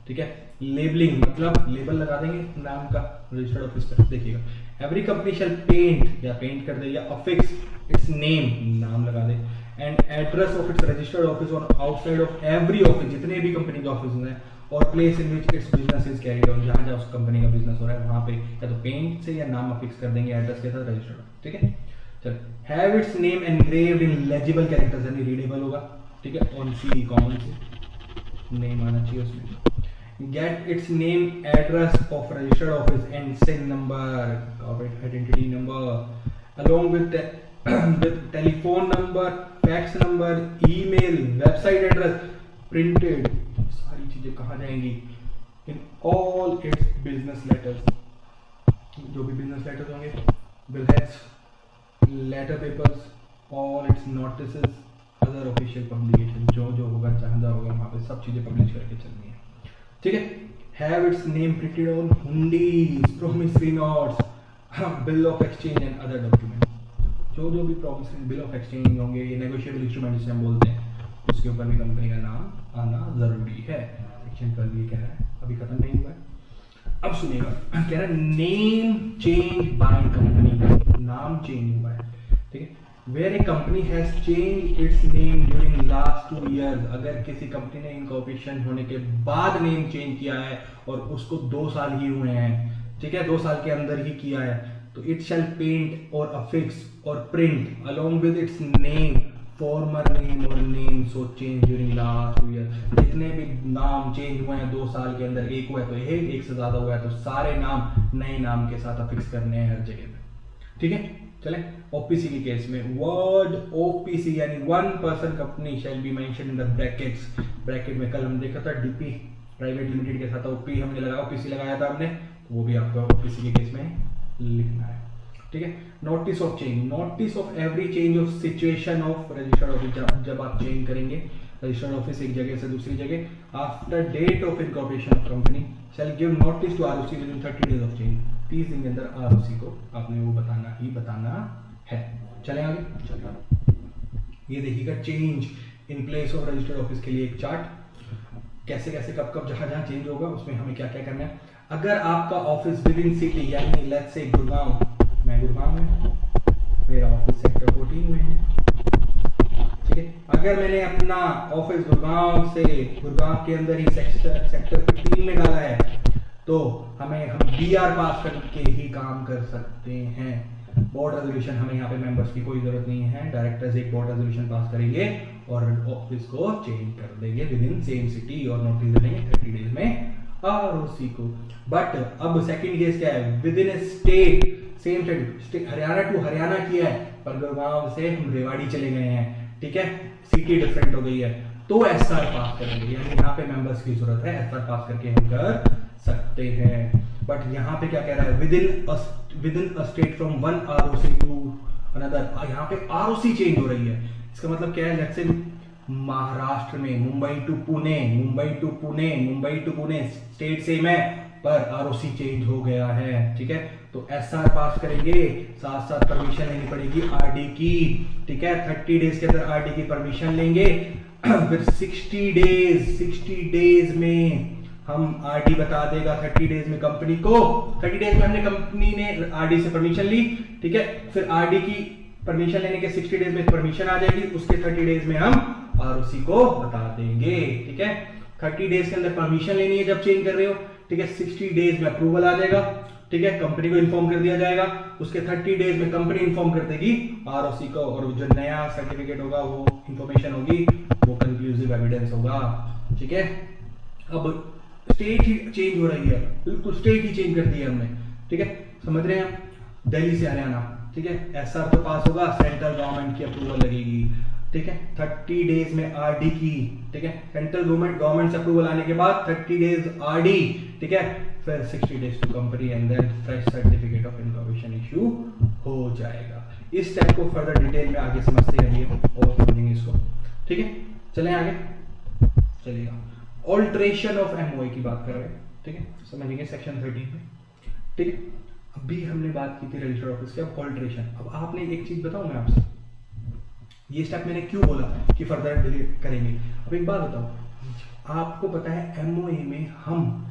Speaker 1: ठीक है, लेबलिंग मतलब लेबल लगा देंगे नाम का रजिस्टर्ड ऑफिस पर। देखिएगा, एवरी कंपनी शैल पेंट या पेंट कर दे या अफिक्स इट्स नेम, नाम लगा दे, and address of its registered office on outside of every office, जितने भी कंपनी के ऑफिस हैं, और place in which its business is carried on, जहां उस कंपनी का बिजनेस हो रहा है वहां पे या तो पेंट से या नाम अफिक्स कर देंगे एड्रेस के साथ रजिस्टर्ड। ठीक है, shall, have its name engraved in legible characters, यानी रीडेबल होगा, ठीक है, ऑन सी कॉमन से नेम आना चाहिए उसमें। Get its name address of registered office and CIN number, corporate identity number along with telephone number, fax number, email, website address, printed, सारी चीजें कहाँ जाएंगी, in all its business letters, जो भी बिजनेस लेटर्स होंगे, bill heads, letter papers, all its notices, other official publication, जो जो होगा जहाँ होगा वहाँ पे सब चीजें पब्लिश करके चलनी है, ठीक है। Have its name printed on hundis, promissory notes, bill of exchange and other document, जो जो भी प्रोमिसरी बिल ऑफ एक्सचेंज होंगे, ये नेगोशिएबल इंस्ट्रूमेंट जिसे हम बोलते हैं, उसके ऊपर भी कंपनी का नाम आना जरूरी है। सेक्शन 12 ये कह रहा है, अभी खत्म नहीं हुआ है। अब सुनिएगा, कह रहा है नेम चेंज बाय कंपनी, नाम चेंज हुआ है, ठीक है। Where a company has change its name during last 2 years, अगर किसी कंपनी ने इनकॉर्पोरेशन होने के बाद नेम चेंज किया है और उसको 2 साल ही हुए हैं, ठीक है, 2 साल के अंदर ही किया है, तो इट शैल पेंट और अफिक्स और print along with its name former name और name so change during last 2 years, जितने भी नाम चेंज हुए हैं 2 साल के अंदर, एक हुआ है तो एक से ज्यादा हुआ है तो सारे नाम नए नाम के साथ अफिक्स करने हैं हर जगह पे, ठीक है। चले ओपीसी के केस में, वर्ड ओपीसी यानी one person company shall be mention in the brackets, bracket में कल हम देखा था डीपी प्राइवेट लिमिटेड के साथ ओपी हमने लगाया, ओपीसी लगाया था हमने, तो वो भी आपको ओपीसी के केस में लिखना है, ठीक है। Notice of change, notice of every change of situation of registered office, जब आप चेंज करेंगे रजिस्टर्ड ऑफिस एक जगह से दूसरी जगह, after date of incorporation of company shall give notice to ROC within 30 days of change, 30 दिन के अंदर आरओसी को आपने वो बताना ही बताना है। चलें आगे, चलिए ये देखिएगा change in place of registered office के लिए एक चार्ट, कैसे कैसे कब कब जहां जहां चेंज होगा उसमें हमें क्या क्या करना है। अगर आपका ऑफिस विद इन सिटी यानी लेट्स से गुड़गांव, मैं गुड़गांव में हूं, मेरा ऑफिस सेक्टर 14 में है, ठीक है। अगर मैंने अपना ऑफिस गुड़गांव के अंदर ही सेक्टर 15 में डाला है तो हम बीआर पास करके ही काम कर सकते हैं। बोर्ड रेजोल्यूशन, हमें यहाँ पे मेंबर्स की कोई जरूरत नहीं है, डायरेक्टर्स एक बोर्ड रेजोल्यूशन पास करेंगे और ऑफिस को चेंज कर देंगे विद इन सेम सिटी और नोटिस देंगे 30 days में आरओसी को। बट अब सेकंड केस क्या है, within state, same state, Haryana to Haryana किया है पर गुड़गांव से हम रेवाड़ी चले गए हैं, ठीक है, सिटी डिफरेंट हो गई है, तो एसआर पास करेंगे, यानी यहाँ पे मेंबर्स की जरूरत है, एसआर पास करके हम कर सकते हैं। बट यहाँ पे क्या कह रहा है, within a state from one ROC to another, यहाँ पे आरओसी चेंज हो रही है, इसका मतलब क्या है, लेट्स से महाराष्ट्र में Mumbai to Pune state same है पर आरओसी चेंज हो गया है, ठीक है, तो एसआर पास करेंगे, साथ साथ परमिशन लेनी पड़ेगी आरडी की, ठीक है, 30 days के अंदर आरडी की परमिशन लेंगे, फिर 60 days में हम आरडी बता देगा, 30 days में कंपनी को, 30 days में हमने कंपनी ने आरडी से परमिशन ली, ठीक है, फिर आरडी की परमिशन लेने के 60 days में परमिशन आ जाएगी, उसके 30 days में हम आरओसी को बता देंगे, ठीक है। 30 days के अंदर परमिशन लेनी है जब चेंज कर रहे हो, ठीक है, 60 days में अप्रूवल आ जाएगा, ठीक है, कंपनी को इन्फॉर्म कर दिया जाएगा, उसके 30 days में कंपनी इन्फॉर्म कर देगी आरओसी को, और जो नया सर्टिफिकेट होगा वो इंफॉर्मेशन होगी, वो कंक्लूसिव एविडेंस होगा, ठीक है। अब स्टेट ही चेंज हो रही है, बिल्कुल स्टेट ही चेंज कर दी है हमने, ठीक है, समझ रहे हैं, दिल्ली से हरियाणा, ठीक है, एसआर तो पास होगा, सेंट्रल गवर्नमेंट की अप्रूवल लगेगी, ठीक है, 30 days में आरडी की, ठीक है, सेंट्रल गवर्नमेंट से अप्रूवल आने के बाद 30 days आरडी, ठीक है, फिर 60 days to company and then fresh certificate of incorporation issue हो जाएगा। इस स्टेप को फर्दर डिटेल में आगे समझते रहिए और समझेंगे इसको, ठीक है। चलें आगे, चलिएगा ऑल्ट्रेशन ऑफ एमओए की बात कर रहे हैं, ठीक है, समझेंगे सेक्शन 13 में, ठीक है। अभी हमने बात की थी रजिस्टर्ड ऑफिस की, अब ऑल्ट्रेशन। अब आपने एक चीज बताऊं मैं आपसे, ये स्टेप मैंने क्यों बोला कि फर्दर करेंगे। अब एक बात बताओ, आपको पता है एमओए में हम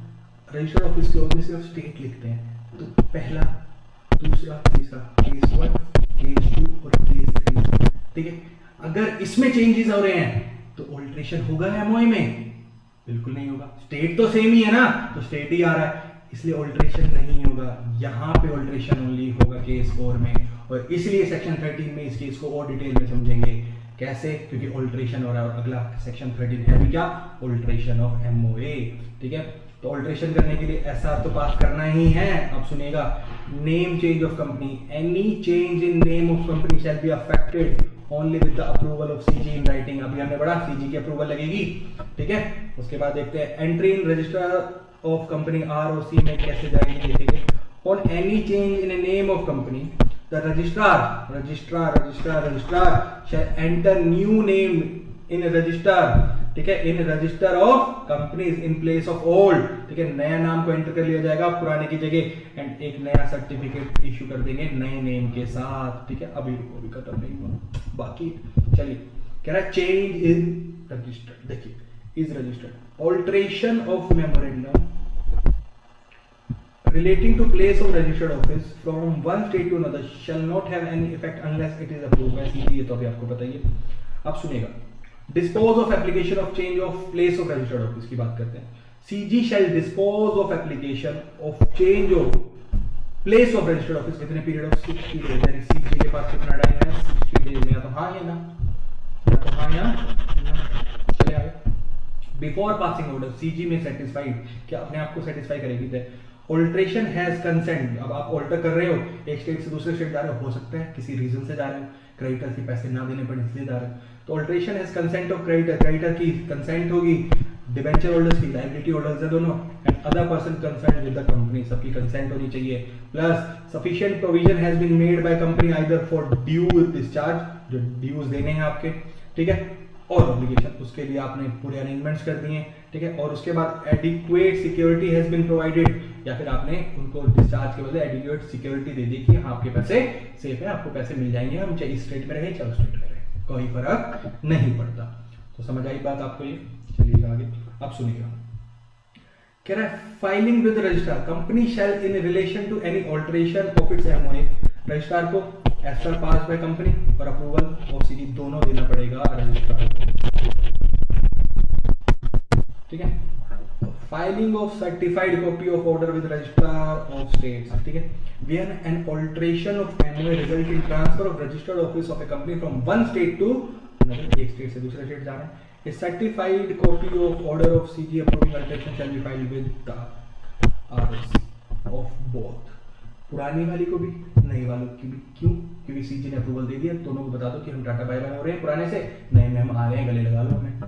Speaker 1: रजिस्टर्ड ऑफिस क्लोज में सिर्फ स्टेट लिखते हैं, तो पहला, दूसरा, तीसरा, केस 1, केस 2 और केस 3, ठीक है। अगर इसमें चेंजेस हो रहे हैं तो ऑल्ट्रेशन होगा एमओए में? बिल्कुल नहीं होगा, स्टेट तो सेम ही है ना, तो स्टेट ही आ रहा है। इसलिए ऑल्ट्रेशन नहीं होगा, यहाँ पे ऑल्ट्रेशन ओनली होगा केस 4 में, और इसलिए सेक्शन 13 में इस केस को और डिटेल में समझेंगे। कैसे? क्योंकि ऑल्ट्रेशन हो रहा है और अगला सेक्शन 13 है भी क्या? Alteration of MOA. ठीक है, तो ऑल्ट्रेशन करने के लिए एसआर तो पास करना ही है। अब सुनिएगा, name change of company, any change in name of company shall be affected only with the approval of CG in writing. अभी हमने पढ़ा सीजी की अप्रूवल लगेगी। ठीक है, उसके बाद देखते हैं entry in register of company ROC में कैसे जाएगी, देखेंगे। On any change in name of company the registrar shall enter new name in register, ठीक है, in register of companies in place of old, ठीक है, नया नाम को एंटर कर लिया जाएगा पुराने की जगह, एंड एक नया सर्टिफिकेट इशू कर देंगे नए नेम के साथ। ठीक है, अभी रुको, अभी खत्म नहीं हुआ बाकी। चलिए, कह रहा है चेंज इन रजिस्टर्ड, देखिए is registered, alteration of memorandum relating to place of registered office from one state to another shall not have any effect unless it is approved by CG। ये तो अभी आपको पता ही है। अब सुनिएगा, dispose of application of change of place of registered office की बात करते हैं। CG shall dispose of application of change of place of registered office within a period of 60 days। यानी CG के पास कितना टाइम है? 60 डेज में। या तो हाँ या ना, या तो हाँ या ना। चले आगे। बिफोर पासिंग ऑर्डर, सीजी में सेटिस्फाइड, क्या अपने आप को सेटिस्फाई करेगी थे। ऑल्ट्रेशन हैज कंसेंट, अब आप ऑल्टर कर रहे हो, एक स्टेट से दूसरे स्टेट जा रहे हो सकता है किसी रीजन से जा रहे हो, क्रेडिटर के पैसे ना देने पड़े इसलिए जा रहे हो, तो alteration has consent of creditor, creditor की कंसेंट होगी, डिबेंचर होल्डर्स की, लायबिलिटी होल्डर्स है दोनों, and other person concerned with the company, सबकी कंसेंट होनी चाहिए। Plus sufficient provision has been made by company either for due discharge, जो dues देने हैं आपके, ठीक है, और ऑब्लिगेशन, उसके लिए आपने पूरे अरेंजमेंट्स कर दिए। ठीक है, और उसके बाद adequate security has been provided, या फिर आपने उनको डिस्चार्ज के बदले एडिक्वेट सिक्योरिटी दे दी कि आपके पैसे सेफ है, आपको पैसे मिल जाएंगे, हम चाहे इस स्टेट में रहे चाहे उस स्टेट में रहे, कोई फर्क नहीं पड़ता। तो समझ आई बात आपको ये? चलिए आगे, अब सुनिएगा, कह रहा है filing with registrar, company shall in relation to any alteration of its MOA, registrar को एसआर पास बाय कंपनी और अप्रूवल ऑफ सीजी दोनों देना पड़ेगा रजिस्ट्रार को। ठीक है, filing of certified copy of order with registrar of states. ठीक है, when an alteration of MOA result in transfer of registered office of a company from one state to another, एक state से दूसरे state जा रहे हैं, a certified copy of order of CG approving alteration shall be filed with the ROC of both, पुरानी वाली को भी नई वालों की भी। क्यों? क्योंकि सीजी ने अप्रूवल दे दिया, दोनों को बता दो कि हम टाटा बाय बाय हो रहे हैं पुराने से, नए में हम आ रहे हैं, गले लगा लो हमें।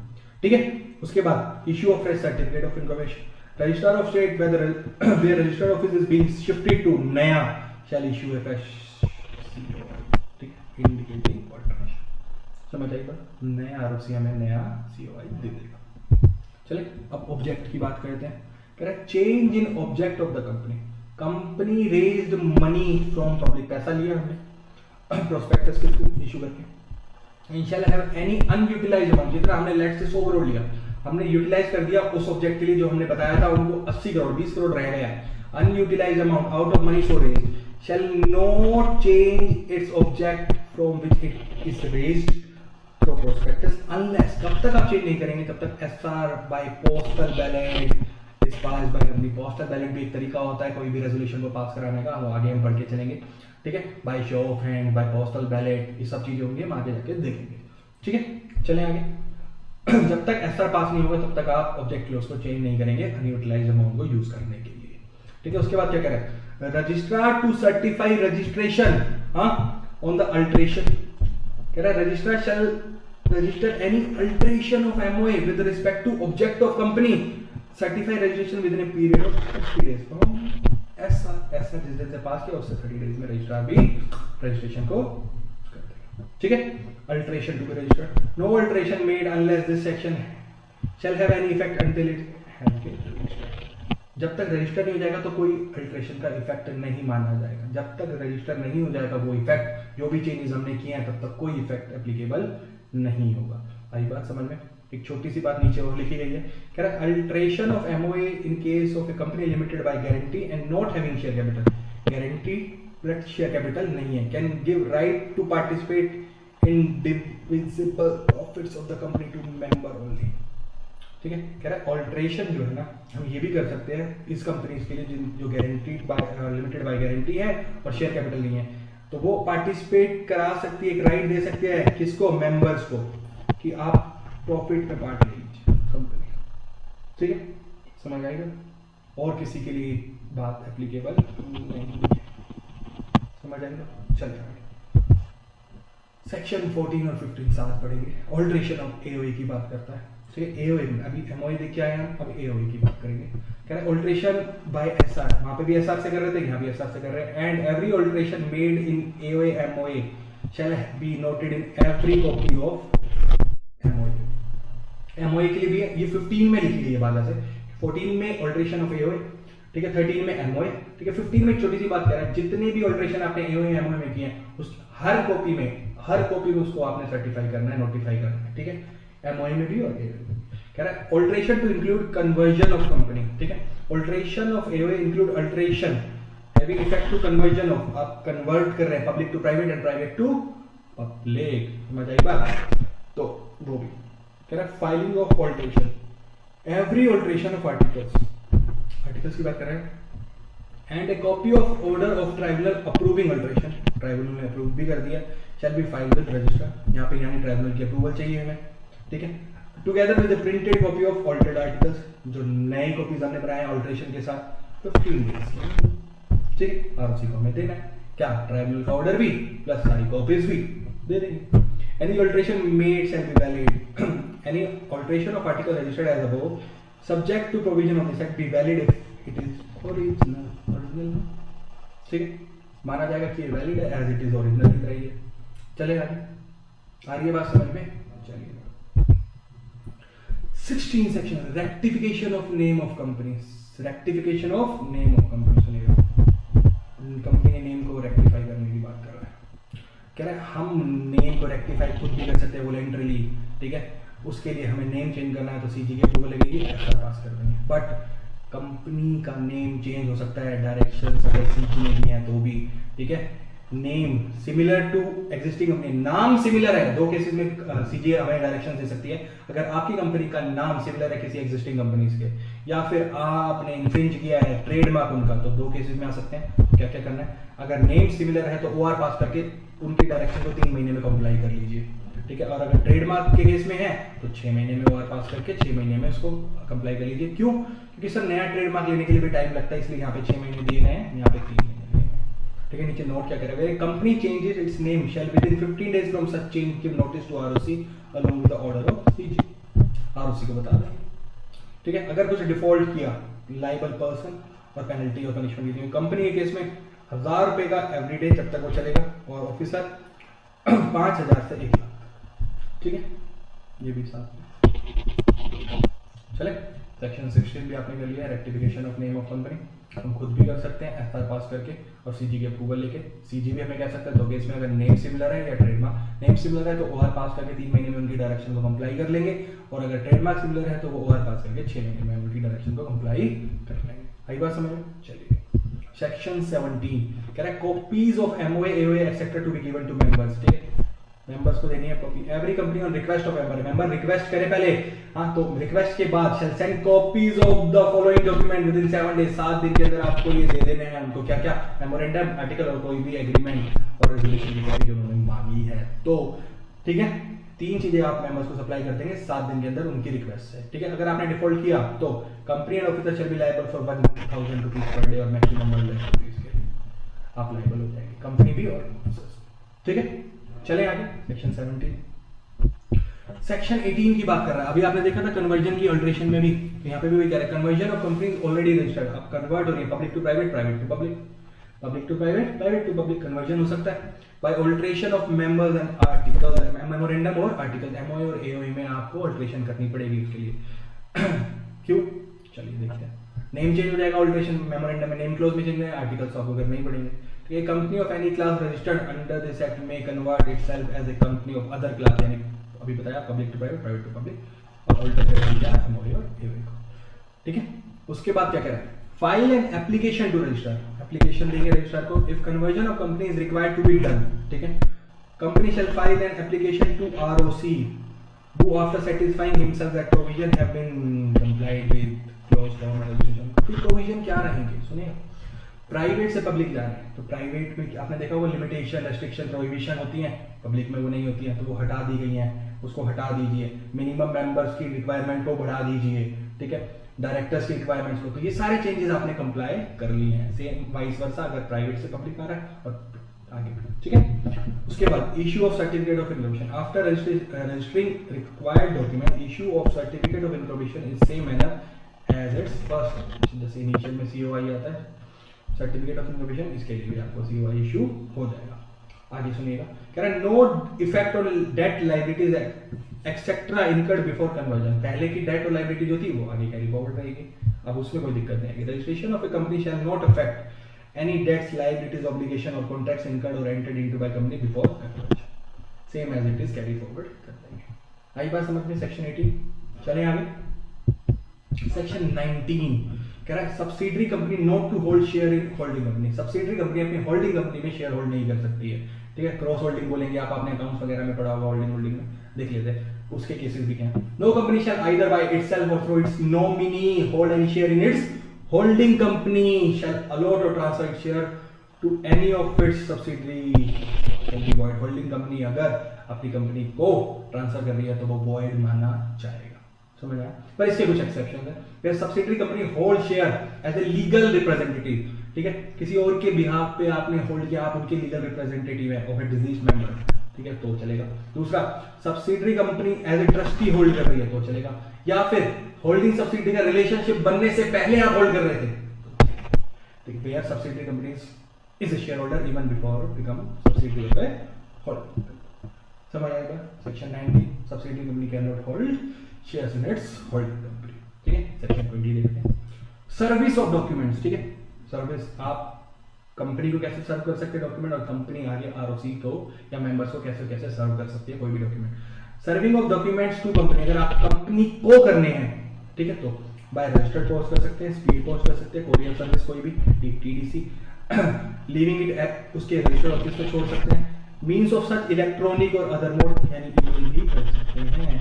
Speaker 1: ठीक है, उसके बाद issue of fresh certificate of information, registrar of state where registered office is being shifted to नया shall issue a fresh COI, ठीक है, इंडिकेटिंग ऑल्टरेशन। समझ आई बात? नया आरओसी में नया COI दे देगा। चलिए अब ऑब्जेक्ट की बात करते हैं। कह रहा है change in object of the company, company raised money from public, पैसा लिया हमने प्रोस्पेक्टस के थ्रू इशू करके, and shall have any unutilised amount, जितना हमने लेट्स से 100 करोड़ लिया, हमने यूटिलाइज कर दिया उस ऑब्जेक्ट के लिए जो हमने बताया था, उनको 80 करोड़ 20 करोड़ रह गया, unutilised amount out of money so raised shall not change its object from which it is raised through prospectus unless, कब तक आप चेंज नहीं करेंगे तब तक SR by postal ballot is pass by company. Postal ballot भी एक तरीका होता है कोई भी रेजोल्यूशन को पास कराने का, वो आगे हम पढ़ के चलेंगे। ठीक है, by show of hand, by postal ballot, ये सब चीजें होंगी, हम आगे जाके देखेंगे। ठीक है, चलें आगे। जब तक एसआर पास नहीं होगा तब तक आप ऑब्जेक्ट क्लोज को चेंज नहीं करेंगे अनयूटिलाइज्ड अमाउंट को यूज करने के लिए। ठीक है, उसके बाद क्या कह रहा है, registrar to certify registration on the alteration, कह रहा है registrar shall register any alteration of MOA with respect to object of company, certify registration within a period of 30 days from SR जिस दिन से पास किया उससे 30 डेज में registrar भी रजिस्ट्रेशन को कर देगा। ठीक है, alteration to be registered, no alteration made unless this section shall have any effect until it has been registered, जब तक रजिस्टर नहीं हो जाएगा तो कोई अल्ट्रेशन का इफेक्ट नहीं माना जाएगा, जब तक रजिस्टर नहीं हो जाएगा वो इफेक्ट, जो भी चेंजेस हमने किए हैं तब तक कोई इफेक्ट एप्लीकेबल नहीं होगा। आई बात समझ में? एक छोटी सी बात नीचे और लिखी गई है, कह रहा है alteration of MOA in case of a company limited by guarantee and not having share capital, guarantee plus share capital नहीं है, can give right to participate in divisible profits of the company to member only. ठीक है। कह रहा है alteration जो है ना हम ये भी कर सकते हैं इस कंपनीज के लिए जो guaranteed bye limited by guarantee है और शेयर कैपिटल नहीं है, तो वो पार्टिसिपेट करा सकती है, एक राइट दे सकते हैं किसको, मेंबर्स को, कि आप प्रॉफिट में पार्ट ले लीजिए कंपनी। ठीक है, समझ आएगा? और किसी के लिए बात एप्लीकेबल नहीं, समझ आएगा? चलिए सेक्शन 14 और 15 साथ पढ़ेंगे। ऑल्ट्रेशन ऑफ एओए की बात करता है। ठीक है, एओए में अभी एमओए देख के आए हम, अब एओए की बात करेंगे। कह रहे हैं ऑल्ट्रेशन बाय एसआर, वहां पे भी एसआर से कर रहे थे, यहाँ भी एसआर से कर रहे हैं। And every alteration made in AOA MOA shall be noted in every copy of MOA. MOA के लिए भी ये 15 में लिखी गई है बात से, 14 में ऑल्ट्रेशन ऑफ एओए, ठीक है, 13 में एमओए, ठीक है। 15 में एक छोटी सी बात कह रहा है, जितने भी ऑल्ट्रेशन आपने एओए एमओए में किए हैं उस हर कॉपी में उसको आपने सर्टिफाई करना है, नोटिफाई करना है। ठीक है, एमओए में भी और एओए में। कह रहा है alteration to include conversion of company. ठीक है, alteration of AOA include alteration having effect to conversion of, आप कन्वर्ट कर रहे हैं public to private and private to public, समझ आई बात? तो वो भी कह रहा है filing of alteration, every alteration of articles की बात कर रहे हैं। And a copy of order of tribunal approving alteration, tribunal ने अप्रूव भी कर दिया, shall be filed with register. यहाँ पे यानी ट्राइब्यूनल की अप्रूवल चाहिए हमें। ठीक है, together with the printed copy of altered articles, जो नए कॉपीज हमने बनाए ऑल्ट्रेशन के साथ 15 डेज। ठीक है, आरओसी को हमें देना है क्या, ट्राइब्यूनल का ऑर्डर भी प्लस सारी कॉपीज भी दे देंगे। Any alteration made shall be valid, any alteration of article registered as above subject to provision of this act be valid if it is original. ठीक है, माना जाएगा कि वैलिड है एज इट इज ओरिजिनल की तरह ही है। चले आगे, आ रही है बात समझ में? चलिए 16 section rectification of name of companies. Rectification of name of company, सुनिएगा, कंपनी के नेम को रेक्टिफाई करने की बात कर रहा है। कह रहा है हम नेम को रेक्टिफाई खुद भी कर सकते हैं वॉलंटरीली। ठीक है, उसके लिए हमें नेम चेंज करना है तो सीजी की अप्रूवल लगेगी, एफआर पास कर देंगे। बट कंपनी का नेम चेंज हो सकता है, डायरेक्शन अगर सीजी में भी है तो भी। ठीक है, name similar to existing company, नाम सिमिलर है, दो केसेस में सीजी हमें डायरेक्शन दे सकती है। अगर आपकी कंपनी का नाम सिमिलर है किसी एग्जिस्टिंग कंपनीज के, या फिर आपने इन्फ्रिंज किया है ट्रेडमार्क उनका, तो दो केसेस में आ सकते हैं। क्या क्या करना है, अगर नेम सिमिलर है तो ओआर पास करके उनकी डायरेक्शन को 3 महीने में कंप्लाई कर लीजिए। ठीक है, और अगर ट्रेडमार्क के केस में है तो 6 महीने में ओआर पास करके 6 महीने में उसको कंप्लाई कर लीजिए। क्यों? क्योंकि सर नया ट्रेडमार्क लेने के लिए भी टाइम लगता है, इसलिए यहाँ पे 6 महीने दिए गए हैं, यहाँ पे 3 महीने दिए गए हैं। ठीक है, नीचे नोट क्या करेगा, company changes its name shall within 15 days from such change give notice to ROC along with the order of CG. ROC को बता दें। ठीक है, अगर कुछ डिफॉल्ट किया, लायबल पर्सन और पेनल्टी और पनिशमेंट दी। कंपनी के केस में 1000 रुपए का एवरीडे जब तक वो चलेगा, और ऑफिसर 5000 से 1 लाख। ठीक है, ये भी साथ में चले। सेक्शन 16 भी आपने कर लिया, rectification of name of company हम खुद भी कर सकते हैं एफआर पास करके और सीजी की अप्रूवल लेके। सीजी भी हमें कह सकते हैं दो केस में, अगर नेम सिमिलर है या ट्रेडमार्क नेम सिमिलर है तो ओआर पास करके 3 महीने में उनकी डायरेक्शन को कंप्लाई कर लेंगे, और अगर ट्रेडमार्क सिमिलर है तो वो ओआर पास करके 6 महीने में उनकी डायरेक्शन को कंप्लाई कर लेंगे। आई बात समझ में? चलिए सेक्शन 17 कह रहा है copies of MOA AOA etcetera to be given to members. ठीक है, मेंबर्स को देनी है copy. Every company on request of member request करे पहले, हाँ, तो रिक्वेस्ट के बाद shall send copies of the following document within 7 days, 7 दिन के अंदर आपको ये दे देने हैं उनको। क्या क्या? मेमोरेंडम, आर्टिकल और कोई भी एग्रीमेंट और रेजोल्यूशन की कॉपी जो उन्होंने मांगी है। तो ठीक है, 3 चीजें आप मेंबर्स को सप्लाई कर देंगे 7 दिन के अंदर उनकी रिक्वेस्ट से। ठीक है, अगर आपने डिफॉल्ट किया तो company and officer shall be liable for 1000 rupees per day और मैक्सिमम 1 लाख रुपीज के लिए आप लायबल हो जाएंगे, कंपनी भी और ऑफिसर्स। ठीक है, चले आगे सेक्शन 17। सेक्शन 18 की बात कर रहा है। अभी आपने देखा था कन्वर्जन की अल्टरेशन में भी, यहाँ पे भी वही कह रहा है, conversion of companies already registered, अब कन्वर्ट हो रही है public to private, private to public, public to private, private to public conversion हो सकता है by alteration of members and articles, memorandum और आर्टिकल्स। एमओए और एओए में आपको अल्टरेशन करनी पड़ेगी इसके लिए। क्यों? चलिए देखते हैं। नेम चेंज हो जाएगा, ऑल्टरेशन मेमोरेंडम में नेम क्लोज में चेंज है, आर्टिकल्स आपको करने ही पड़ेंगे। A company of any class registered under this act may convert itself as a company of other class, यानी अभी बताया public to private, private to public, और अल्टर कर दिया एमओए और एओए को। ठीक है, उसके बाद क्या कह रहा है, file an application to register, application देंगे रजिस्ट्रार को if conversion of company is required to be done. ठीक है, company shall file an application to ROC who after satisfying himself that provision have been complied with clause form registration। तो provision क्या रहेंगे सुनिए, private से public जा रहे हैं तो प्राइवेट में आपने देखा वो लिमिटेशन रेस्ट्रिक्शन प्रोहिबिशन होती हैं, पब्लिक में वो नहीं होती हैं, तो वो हटा दी गई हैं, उसको हटा दीजिए। मिनिमम मेंबर्स की रिक्वायरमेंट को बढ़ा दीजिए, ठीक है, डायरेक्टर्स की रिक्वायरमेंट्स को, तो ये सारे चेंजेस आपने कंप्लाई कर लिए हैं। सेम वाइस वर्सा अगर प्राइवेट से पब्लिक आ रहा है और आगे भी, ठीक है। उसके बाद issue of certificate of incorporation after registering required document, issue of certificate of incorporation is same manner as its first. जैसे इनिशियल में सीओआई आता है, सर्टिफिकेट ऑफ इनकॉर्पोरेशन इसके लिए भी आपको सीओआई इशू हो जाएगा। आगे सुनिएगा, कह रहा है no effect on debt liabilities etcetera incurred before conversion. पहले की डेट और लायबिलिटी जो थी वो आगे कैरी फॉरवर्ड रहेगी, अब उसमें कोई दिक्कत नहीं आएगी। Registration of a company shall not affect any debts liabilities obligation और कॉन्ट्रैक्ट्स इनकर्ड और entered into by company before conversion, same as it is carry forward कर देंगे। आई बात समझ में सेक्शन 18। चलें आगे सेक्शन 19 कह रहा है subsidiary company not to hold share in holding company. Subsidiary company अपनी होल्डिंग कंपनी में शेयर होल्ड नहीं कर सकती है, ठीक है। क्रॉस होल्डिंग बोलेंगे आप, अपने अकाउंट्स वगैरह में पढ़ा होगा, होल्डिंग में देख लेते हैं उसके केसेस भी क्या हैं। No company shall either by itself और through its nominee hold any share in its holding company shall allot और transfer its share to any of its subsidiary can be void. Holding company अगर अपनी company को transfer कर रही है तो वो वॉइड माना जाएगा, समझ आया। पर इसके कुछ एक्सेप्शन है। फिर subsidiary company hold share as a legal representative, ठीक है, किसी और के बिहाफ पे आपने होल्ड किया, आप उनके लीगल रिप्रेजेंटेटिव है ऑफ ए डिजीज्ड मेंबर, ठीक है, तो चलेगा। दूसरा, subsidiary company as a trustee hold कर रही है तो चलेगा, या फिर होल्डिंग सब्सिडरी का रिलेशनशिप बनने से पहले आप होल्ड कर रहे थे, ठीक है। Where subsidiary company is a shareholder even before become subsidiary of a holding. समझ आएगा। Section 19 subsidiary company can not hold shares in its holding company, ठीक है। सेक्शन 20 देखते हैं सर्विस ऑफ डॉक्यूमेंट्स, ठीक है। सर्विस आप कंपनी को कैसे सर्व कर सकते हैं डॉक्यूमेंट, और कंपनी आगे आरओसी को या मेंबर्स को कैसे कैसे सर्व कर सकती है कोई भी document. Serving of documents to company, अगर आप कंपनी को करने हैं, ठीक है, तो बाय रजिस्टर्ड पोस्ट कर सकते हैं, स्पीड पोस्ट कर सकते हैं, कोरियर सर्विस कोई भी टीडीसी, लीविंग इट एट उसके रजिस्टर्ड ऑफिस पे छोड़ सकते हैं। मींस ऑफ सच इलेक्ट्रॉनिक और अदर मोड यानी ईमेल भी कर सकते हैं,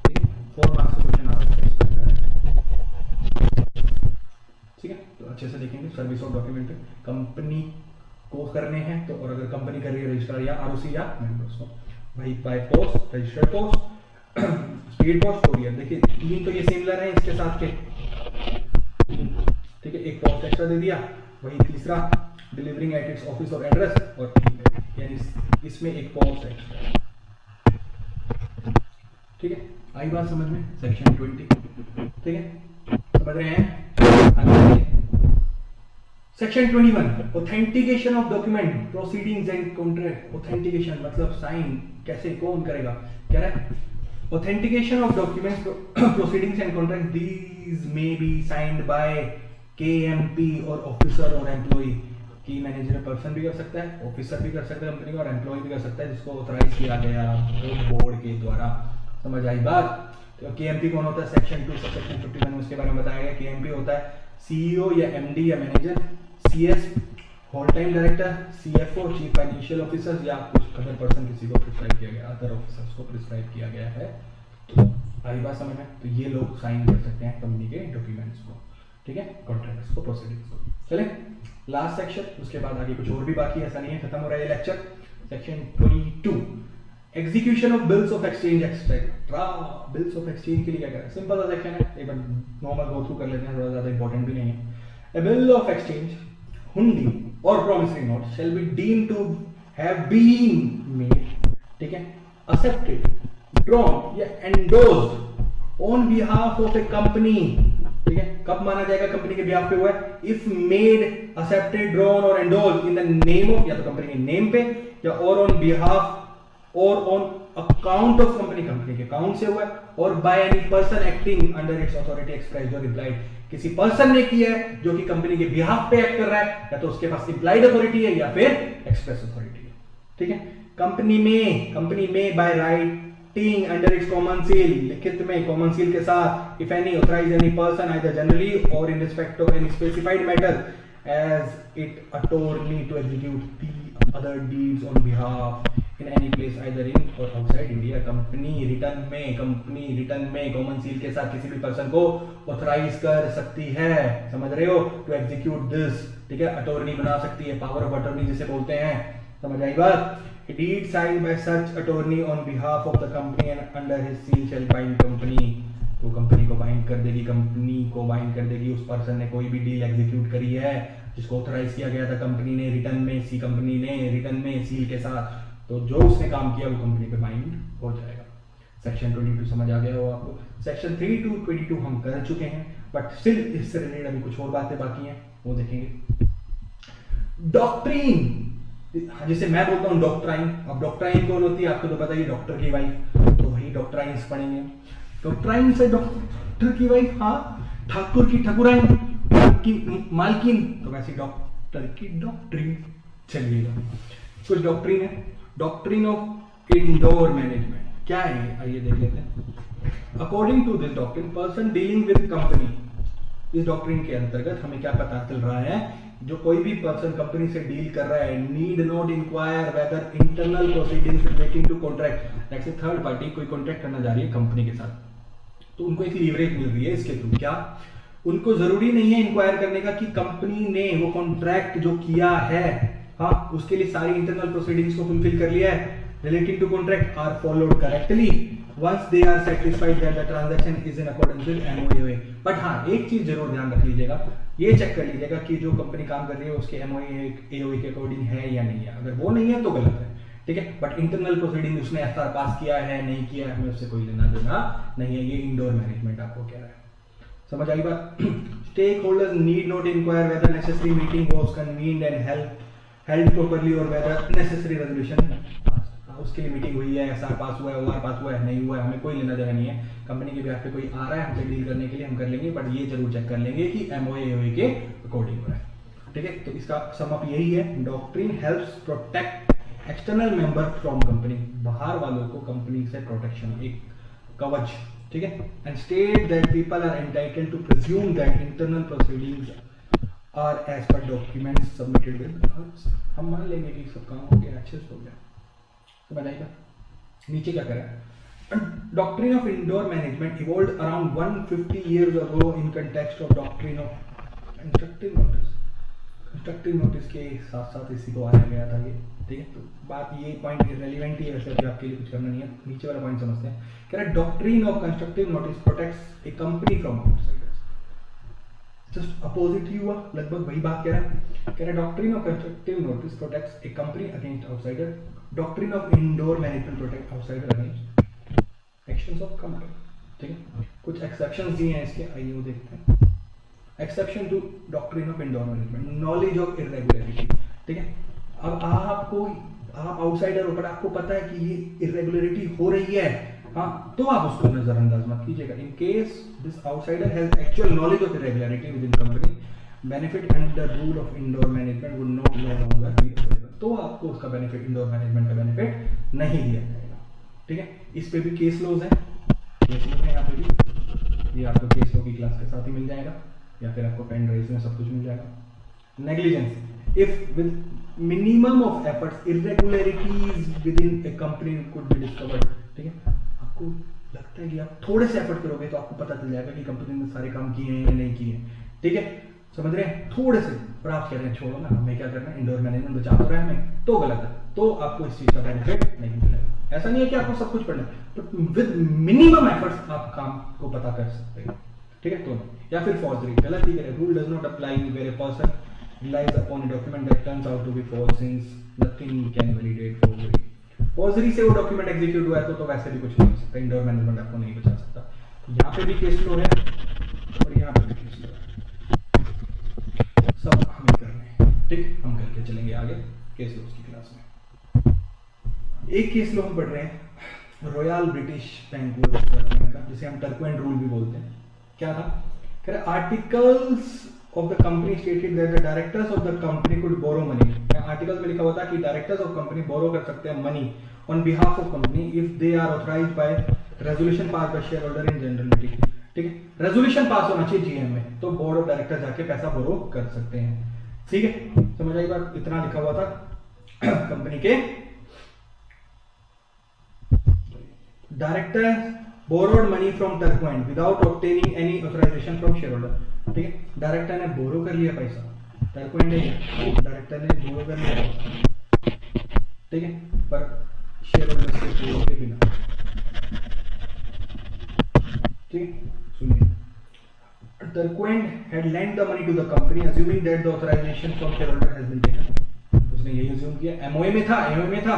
Speaker 1: ठीक है। 4 मार्क्स का क्वेश्चन आ सकता है, ठीक है। तो अच्छे से देखेंगे सर्विस ऑफ डॉक्यूमेंट पे कंपनी को करने हैं तो, और अगर कंपनी कर रही है रजिस्टर या आरओसी या मेंबर्स को, भाई by post, registered post, speed post, courier. देखिए 3 तो ये सिमिलर है इसके साथ के, ठीक है। एक पोस्ट एक्स्ट्रा दे दिया, वही तीसरा डिलीवरिंग एट इट्स ऑफिस और एड्रेस, और यानी इसमें एक पोस्ट एक्स्ट्रा, ठीक है। आई बात समझ में। सेक्शन 20, ठीक है, समझ रहे हैं। Section 21 authentication of document proceedings and contract. Authentication मतलब साइन कैसे कौन करेगा, कह रहा है authentication of documents proceedings and contract these may be signed by KMP और ऑफिसर और एम्प्लॉय। की मैनेजर पर्सन भी कर सकता है, ऑफिसर भी कर सकता है कंपनी का, और एम्प्लॉय भी कर सकता है जिसको ऑथराइज किया गया बोर्ड के द्वारा। समझ आई बात। तो केएमपी कौन होता है, सेक्शन 2 सेक्शन 51 में उसके बारे में बताया गया। केएमपी होता है सीईओ या एमडी या manager, CS whole time director, CFO chief financial officer, या कुछ अदर पर्सन किसी को प्रिस्क्राइब किया गया, अदर ऑफिसर्स को प्रिस्क्राइब किया गया है। तो आई बात समझ में। तो ये लोग साइन कर सकते हैं कंपनी के डॉक्यूमेंट्स को, ठीक है, कॉन्ट्रैक्ट्स को, प्रोसीडिंग्स को। चले लास्ट सेक्शन, उसके बाद आगे कुछ और भी बाकी, ऐसा नहीं है खत्म हो रहा है lecture. Section 22 execution of bills of exchange etcetera. Bills of exchange के लिए क्या करें, सिंपल सा सेक्शन है, एक बार नॉर्मल गो थ्रू कर लेते हैं, थोड़ा ज्यादा इंपॉर्टेंट भी नहीं है। A bill of exchange, हुंडी और promissory note shall be deemed to have been made, ठीक है, accepted, drawn या endorsed on behalf of a company, ठीक है। कब माना जाएगा कंपनी के बिहाफ पे हुआ है, if made, accepted, drawn और endorsed in the name of, या तो कंपनी के नेम पे, या और on behalf और on account of company, company के अकाउंट से हुआ है, और by any person acting under its authority expressed or implied, किसी पर्सन ने किया है जो कि कंपनी के बिहाफ पे एक्ट कर रहा है, या तो उसके पास इंप्लाइड अथॉरिटी है या फिर एक्सप्रेस अथॉरिटी है, ठीक है। कंपनी में by writing under its common seal, लिखित में कॉमन सील के साथ, if any authorise any person either generally और in respect of any specified matter as it attorney to execute the other deeds on behalf in any place either in और outside India. Company return में common seal के साथ किसी भी person को authorise कर सकती है, समझ रहे हो, टू एग्जीक्यूट दिस, ठीक है, अटॉर्नी बना सकती है, पावर ऑफ अटॉर्नी जिसे बोलते हैं, समझ आई बात। A deed signed by such attorney on behalf of the company and under his seal shall bind company, तो कंपनी को बाइंड कर देगी, कंपनी को बाइंड कर देगी उस पर्सन ने कोई भी डील एग्जीक्यूट करी है जिसको ऑथराइज किया गया था कंपनी ने रिटर्न में, सी कंपनी ने रिटर्न में सील के साथ, तो जो उसने काम किया वो कंपनी पे बाइंड हो जाएगा। सेक्शन 22 समझ आ गया हो आपको। सेक्शन 3 to 22 हम कर चुके हैं, बट स्टिल इससे रिलेटेड अभी कुछ और बातें बाकी हैं, वो देखेंगे। डॉक्ट्रिन, जिसे मैं बोलता हूँ डॉक्ट्राइन। अब डॉक्ट्राइन कौन होती है आपको तो पता ही, डॉक्टर की वाइफ, तो वही डॉक्ट्राइन्स पढ़ेंगे। डॉक्ट्राइन से डॉक्टर की वाइफ, हाँ, ठाकुर की ठकुराइन की मालकिन, तो वैसे डॉक्टर की डॉक्ट्रिन। चलिएगा कुछ डॉक्ट्रिन है। डॉक्ट्रिन ऑफ इंडोर मैनेजमेंट क्या है, आइए देख लेते हैं। According to this doctrine, person dealing with company, इस डॉक्ट्रिन के अंतर्गत हमें क्या पता चल रहा है, जो कोई भी पर्सन कंपनी से डील कर रहा है, need not inquire whether internal proceedings relating to contract, जैसे थर्ड पार्टी कोई कॉन्ट्रैक्ट करना जा रही है कंपनी के साथ, तो उनको एक लीवरेज मिल रही है इसके थ्रू। क्या उनको जरूरी नहीं है इंक्वायर करने का कि कंपनी ने वो कॉन्ट्रैक्ट जो किया है, हाँ, उसके लिए सारी इंटरनल प्रोसीडिंग्स को फुलफिल कर लिया है, relating to contract are followed correctly once they are satisfied that the transaction is in accordance with MOA। But हाँ, एक चीज जरूर ध्यान रख लीजिएगा, ये चेक कर लीजिएगा कि जो कंपनी काम कर रही है उसके MOA के अकॉर्डिंग है या नहीं है। अगर वो नहीं है तो गलत है, ठीक है। बट इंटरनल प्रोसीडिंग उसने एफआर पास किया है नहीं किया है, हमें उससे कोई लेना देना नहीं है। ये इंडोर मैनेजमेंट आपको कह रहा है, समझ आई बात। Stakeholders need not inquire whether necessary meeting was convened and held properly और वेदर नेसेसरी रेजोल्यूशन, उसके लिए मीटिंग हुई है, एसआर पास हुआ है, ओआर पास हुआ है, नहीं हुआ है, हमें कोई लेना देना नहीं है। कंपनी के बिहाफ पे कोई आ रहा है हमसे डील करने के लिए, हम कर लेंगे, बट ये जरूर चेक कर लेंगे कि एमओए के अकॉर्डिंग हो रहा है, ठीक है। तो इसका सम अप यही है, doctrine helps protect external member from company, बाहर वालों को कंपनी से प्रोटेक्शन, एक कवच, ठीक है। And state that people are entitled to presume that internal proceedings are as per documents submitted with, हम मान लेंगे कि सब काम हो गया, अच्छे से हो गया, बताइएगा। नीचे क्या करें, doctrine of indoor management evolved around 150 years ago in context of doctrine of constructive notice। Constructive notice के साथ साथ इसी को आया गया था ये, ठीक है। तो बात ये पॉइंट रिलेवेंट ही है, वैसे अभी आपके लिए कुछ करना नहीं है। नीचे वाला पॉइंट समझते हैं, कह रहा है doctrine of constructive notice protects a company from outsiders, just opposite ही हुआ, लगभग वही बात कह रहा है। कह रहा है doctrine of constructive notice protects a company against outsider, doctrine of indoor management protect outsider against actions of company, ठीक है। कुछ एक्सेप्शंस दिए हैं इसके, आइए वो देखते हैं। Exception to doctrine of indoor management, knowledge of irregularity, ठीक है। अब आप आउटसाइडर हो, पर आपको पता है कि ये इरेगुलरिटी हो रही है, हाँ, तो आप उसको नजरअंदाज मत कीजिएगा। In case this outsider has actual knowledge of irregularity with in company, benefit and the rule of indoor management would not know longer be available, तो आपको उसका बेनिफिट, इंडोर मैनेजमेंट का बेनिफिट नहीं दिया जाएगा, ठीक है। इस पे भी केस लॉज है, केस लॉज है यहाँ पे भी, ये आपको केस लॉ की क्लास के साथ ही मिल जाएगा, या फिर आपको पेन ड्राइव में सब कुछ मिल जाएगा। Negligence, if with minimum of efforts irregularities with in A company could be discovered, ठीक है। आपको लगता है कि आप थोड़े से एफर्ट करोगे तो आपको पता चल जाएगा कि कंपनी ने सारे काम किए हैं या नहीं किए हैं, ठीक है, समझ रहे हैं, थोड़े से। और आप कह रहे हैं छोड़ो ना, हमें क्या करना है, इंडोर मैनेजमेंट बचा तो रहा है हमें, तो गलत है, तो आपको इस चीज का बेनिफिट नहीं मिलेगा। ऐसा नहीं है कि आपको सब कुछ पढ़ना है, तो विद मिनिमम एफर्ट्स आप काम को पता कर सकते हैं, ठीक है। तो या फिर फॉर्जरी, गलत ही करें, rule does not apply where a person relies upon a document that turns out to be false since nothing can validate forgery। Forgery से वो डॉक्यूमेंट एग्जीक्यूट हुआ है तो वैसे भी कुछ नहीं हो सकता, इंडोर मैनेजमेंट आपको नहीं बचा सकता। तो यहाँ पे भी केस लो है और यहाँ पे भी केस लो है, सब हमें करने हैं, ठीक, हम करके चलेंगे आगे केस लो की क्लास में। एक केस लो हम पढ़ रहे हैं रॉयल ब्रिटिश बैंक का, जिसे हम टर्कुएंट रूल भी बोलते हैं। क्या था, कह रहे articles of the company stated that the directors of the company could borrow money। Articles में लिखा हुआ था कि डायरेक्टर्स ऑफ कंपनी बोरो कर सकते हैं money on behalf of company if they are authorised by resolution pass by shareholder in general meeting, ठीक है। रेजोल्यूशन पास होना चाहिए जीएम में, तो बोर्ड ऑफ डायरेक्टर जाके पैसा बोरो कर सकते हैं, ठीक है, समझ आई बात। इतना लिखा हुआ था कंपनी के director borrowed money from Turquand without obtaining any authorisation from share holder. ठीक है, डायरेक्टर ने बोरो कर लिया पैसा, टर्पॉइंट ने, डायरेक्टर ने बोरो कर लिया पैसा, ठीक है, पर शेयर होल्डर से बोरो के बिना। ठीक, सुनिए, टर्पॉइंट had lent the money to the company assuming that the authorization from shareholder has been taken। उसने यही अज्यूम किया, एमओए में था,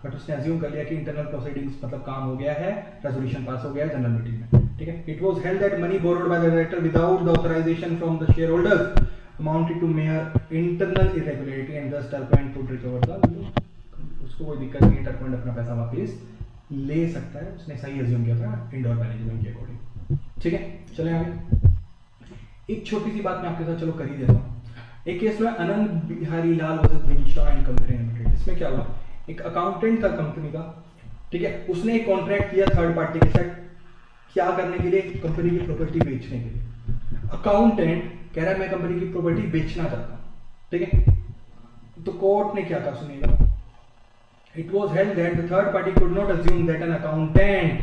Speaker 1: बट उसने अज्यूम कर लिया कि इंटरनल प्रोसीडिंग्स मतलब काम हो गया है, रेजोल्यूशन पास हो गया है जनरल मीटिंग में। ठीक है, it was held that money borrowed by the director without the authorisation from the shareholders amounted to mere internal irregularity and thus टर्पॉइंट कुड रिकवर द, उसको कोई दिक्कत नहीं है, टर्पॉइंट अपना पैसा वापस ले सकता है, उसने सही अज्यूम किया था इंडोर मैनेजमेंट के अकॉर्डिंग। ठीक है, चलें आगे। एक छोटी सी बात मैं आपके साथ चलो कर ही देता हूँ। एक केस में अनंत बिहारी लाल वर्सेस विंशा एंड कंपनी लिमिटेड। इसमें क्या हुआ, एक अकाउंटेंट था कंपनी का, ठीक है, उसने एक कॉन्ट्रैक्ट किया थर्ड पार्टी के साथ, क्या करने के लिए, कंपनी की प्रॉपर्टी बेचने के लिए। अकाउंटेंट कह रहा है मैं कंपनी की प्रॉपर्टी बेचना चाहता हूँ, ठीक है, तो कोर्ट ने क्या कहा सुनिएगा, it was held that the third party could not assume that an accountant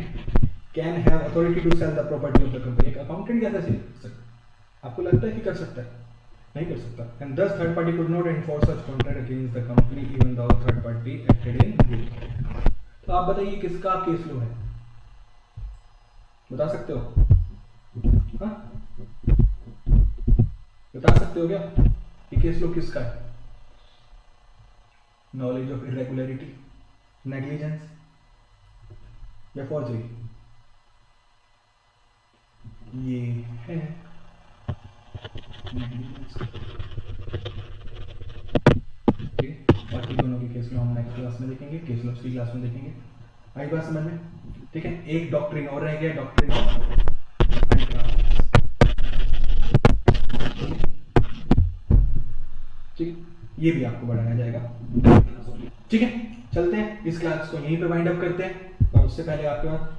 Speaker 1: can have authority to sell the property of the company. एक अकाउंटेंट कैसे सेल कर सकता है, आपको लगता है कि कर सकता है, नहीं कर सकता। एंड दस third party could not enforce such contract against the company even though third party acted in good. तो आप बताइए किसका केस लो है, बता सकते हो? हाँ, बता सकते हो क्या ये केस लो किसका है? नॉलेज ऑफ इरेगुलरिटी, नेग्लिजेंस या फॉर्जरी? ये है ठीक है, बाकी दोनों के केस लो हम नेक्स्ट क्लास में देखेंगे, केस लो की क्लास में देखेंगे। आई बात समझ में? ठीक है, एक डॉक्ट्रिन और रह गया, डॉक्ट्रिन ठीक, ये भी आपको बढ़ाया जाएगा। ठीक है, चलते हैं इस क्लास को यहीं पे वाइंड अप करते हैं, और उससे पहले आपके पास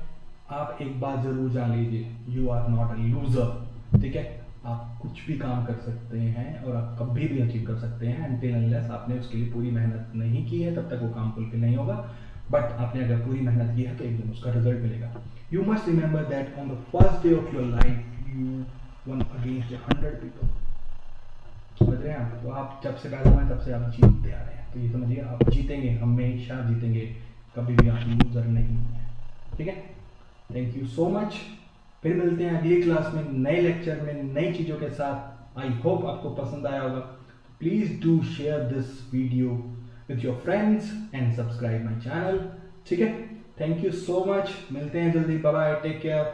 Speaker 1: आप एक बात जरूर जान लीजिए, you are not a loser. ठीक है, आप कुछ भी काम कर सकते हैं और आप कभी भी अचीव कर सकते हैं, अनटिल अनलेस आपने उसके लिए पूरी मेहनत नहीं की है तब तक वो काम फुलफिल नहीं होगा। बट आपने अगर पूरी मेहनत की है तो एक दिन उसका रिजल्ट मिलेगा। You must remember that on the first day of your life you one against 100 people. समझ रहे हैं आप? तो आप जब से पैदा हुए तब से आप जीतते आ रहे हैं, तो ये समझिए आप जीतेंगे, हमेशा जीतेंगे, कभी भी आप लूजर नहीं है। ठीक है, थैंक यू सो मच। फिर मिलते हैं अगली क्लास में नए लेक्चर में नई चीज़ों के साथ। आई होप आपको पसंद आया होगा। Please do share this video with your friends and subscribe my channel. ठीक है, थैंक यू सो मच, मिलते हैं जल्दी, बाय बाय, टेक केयर।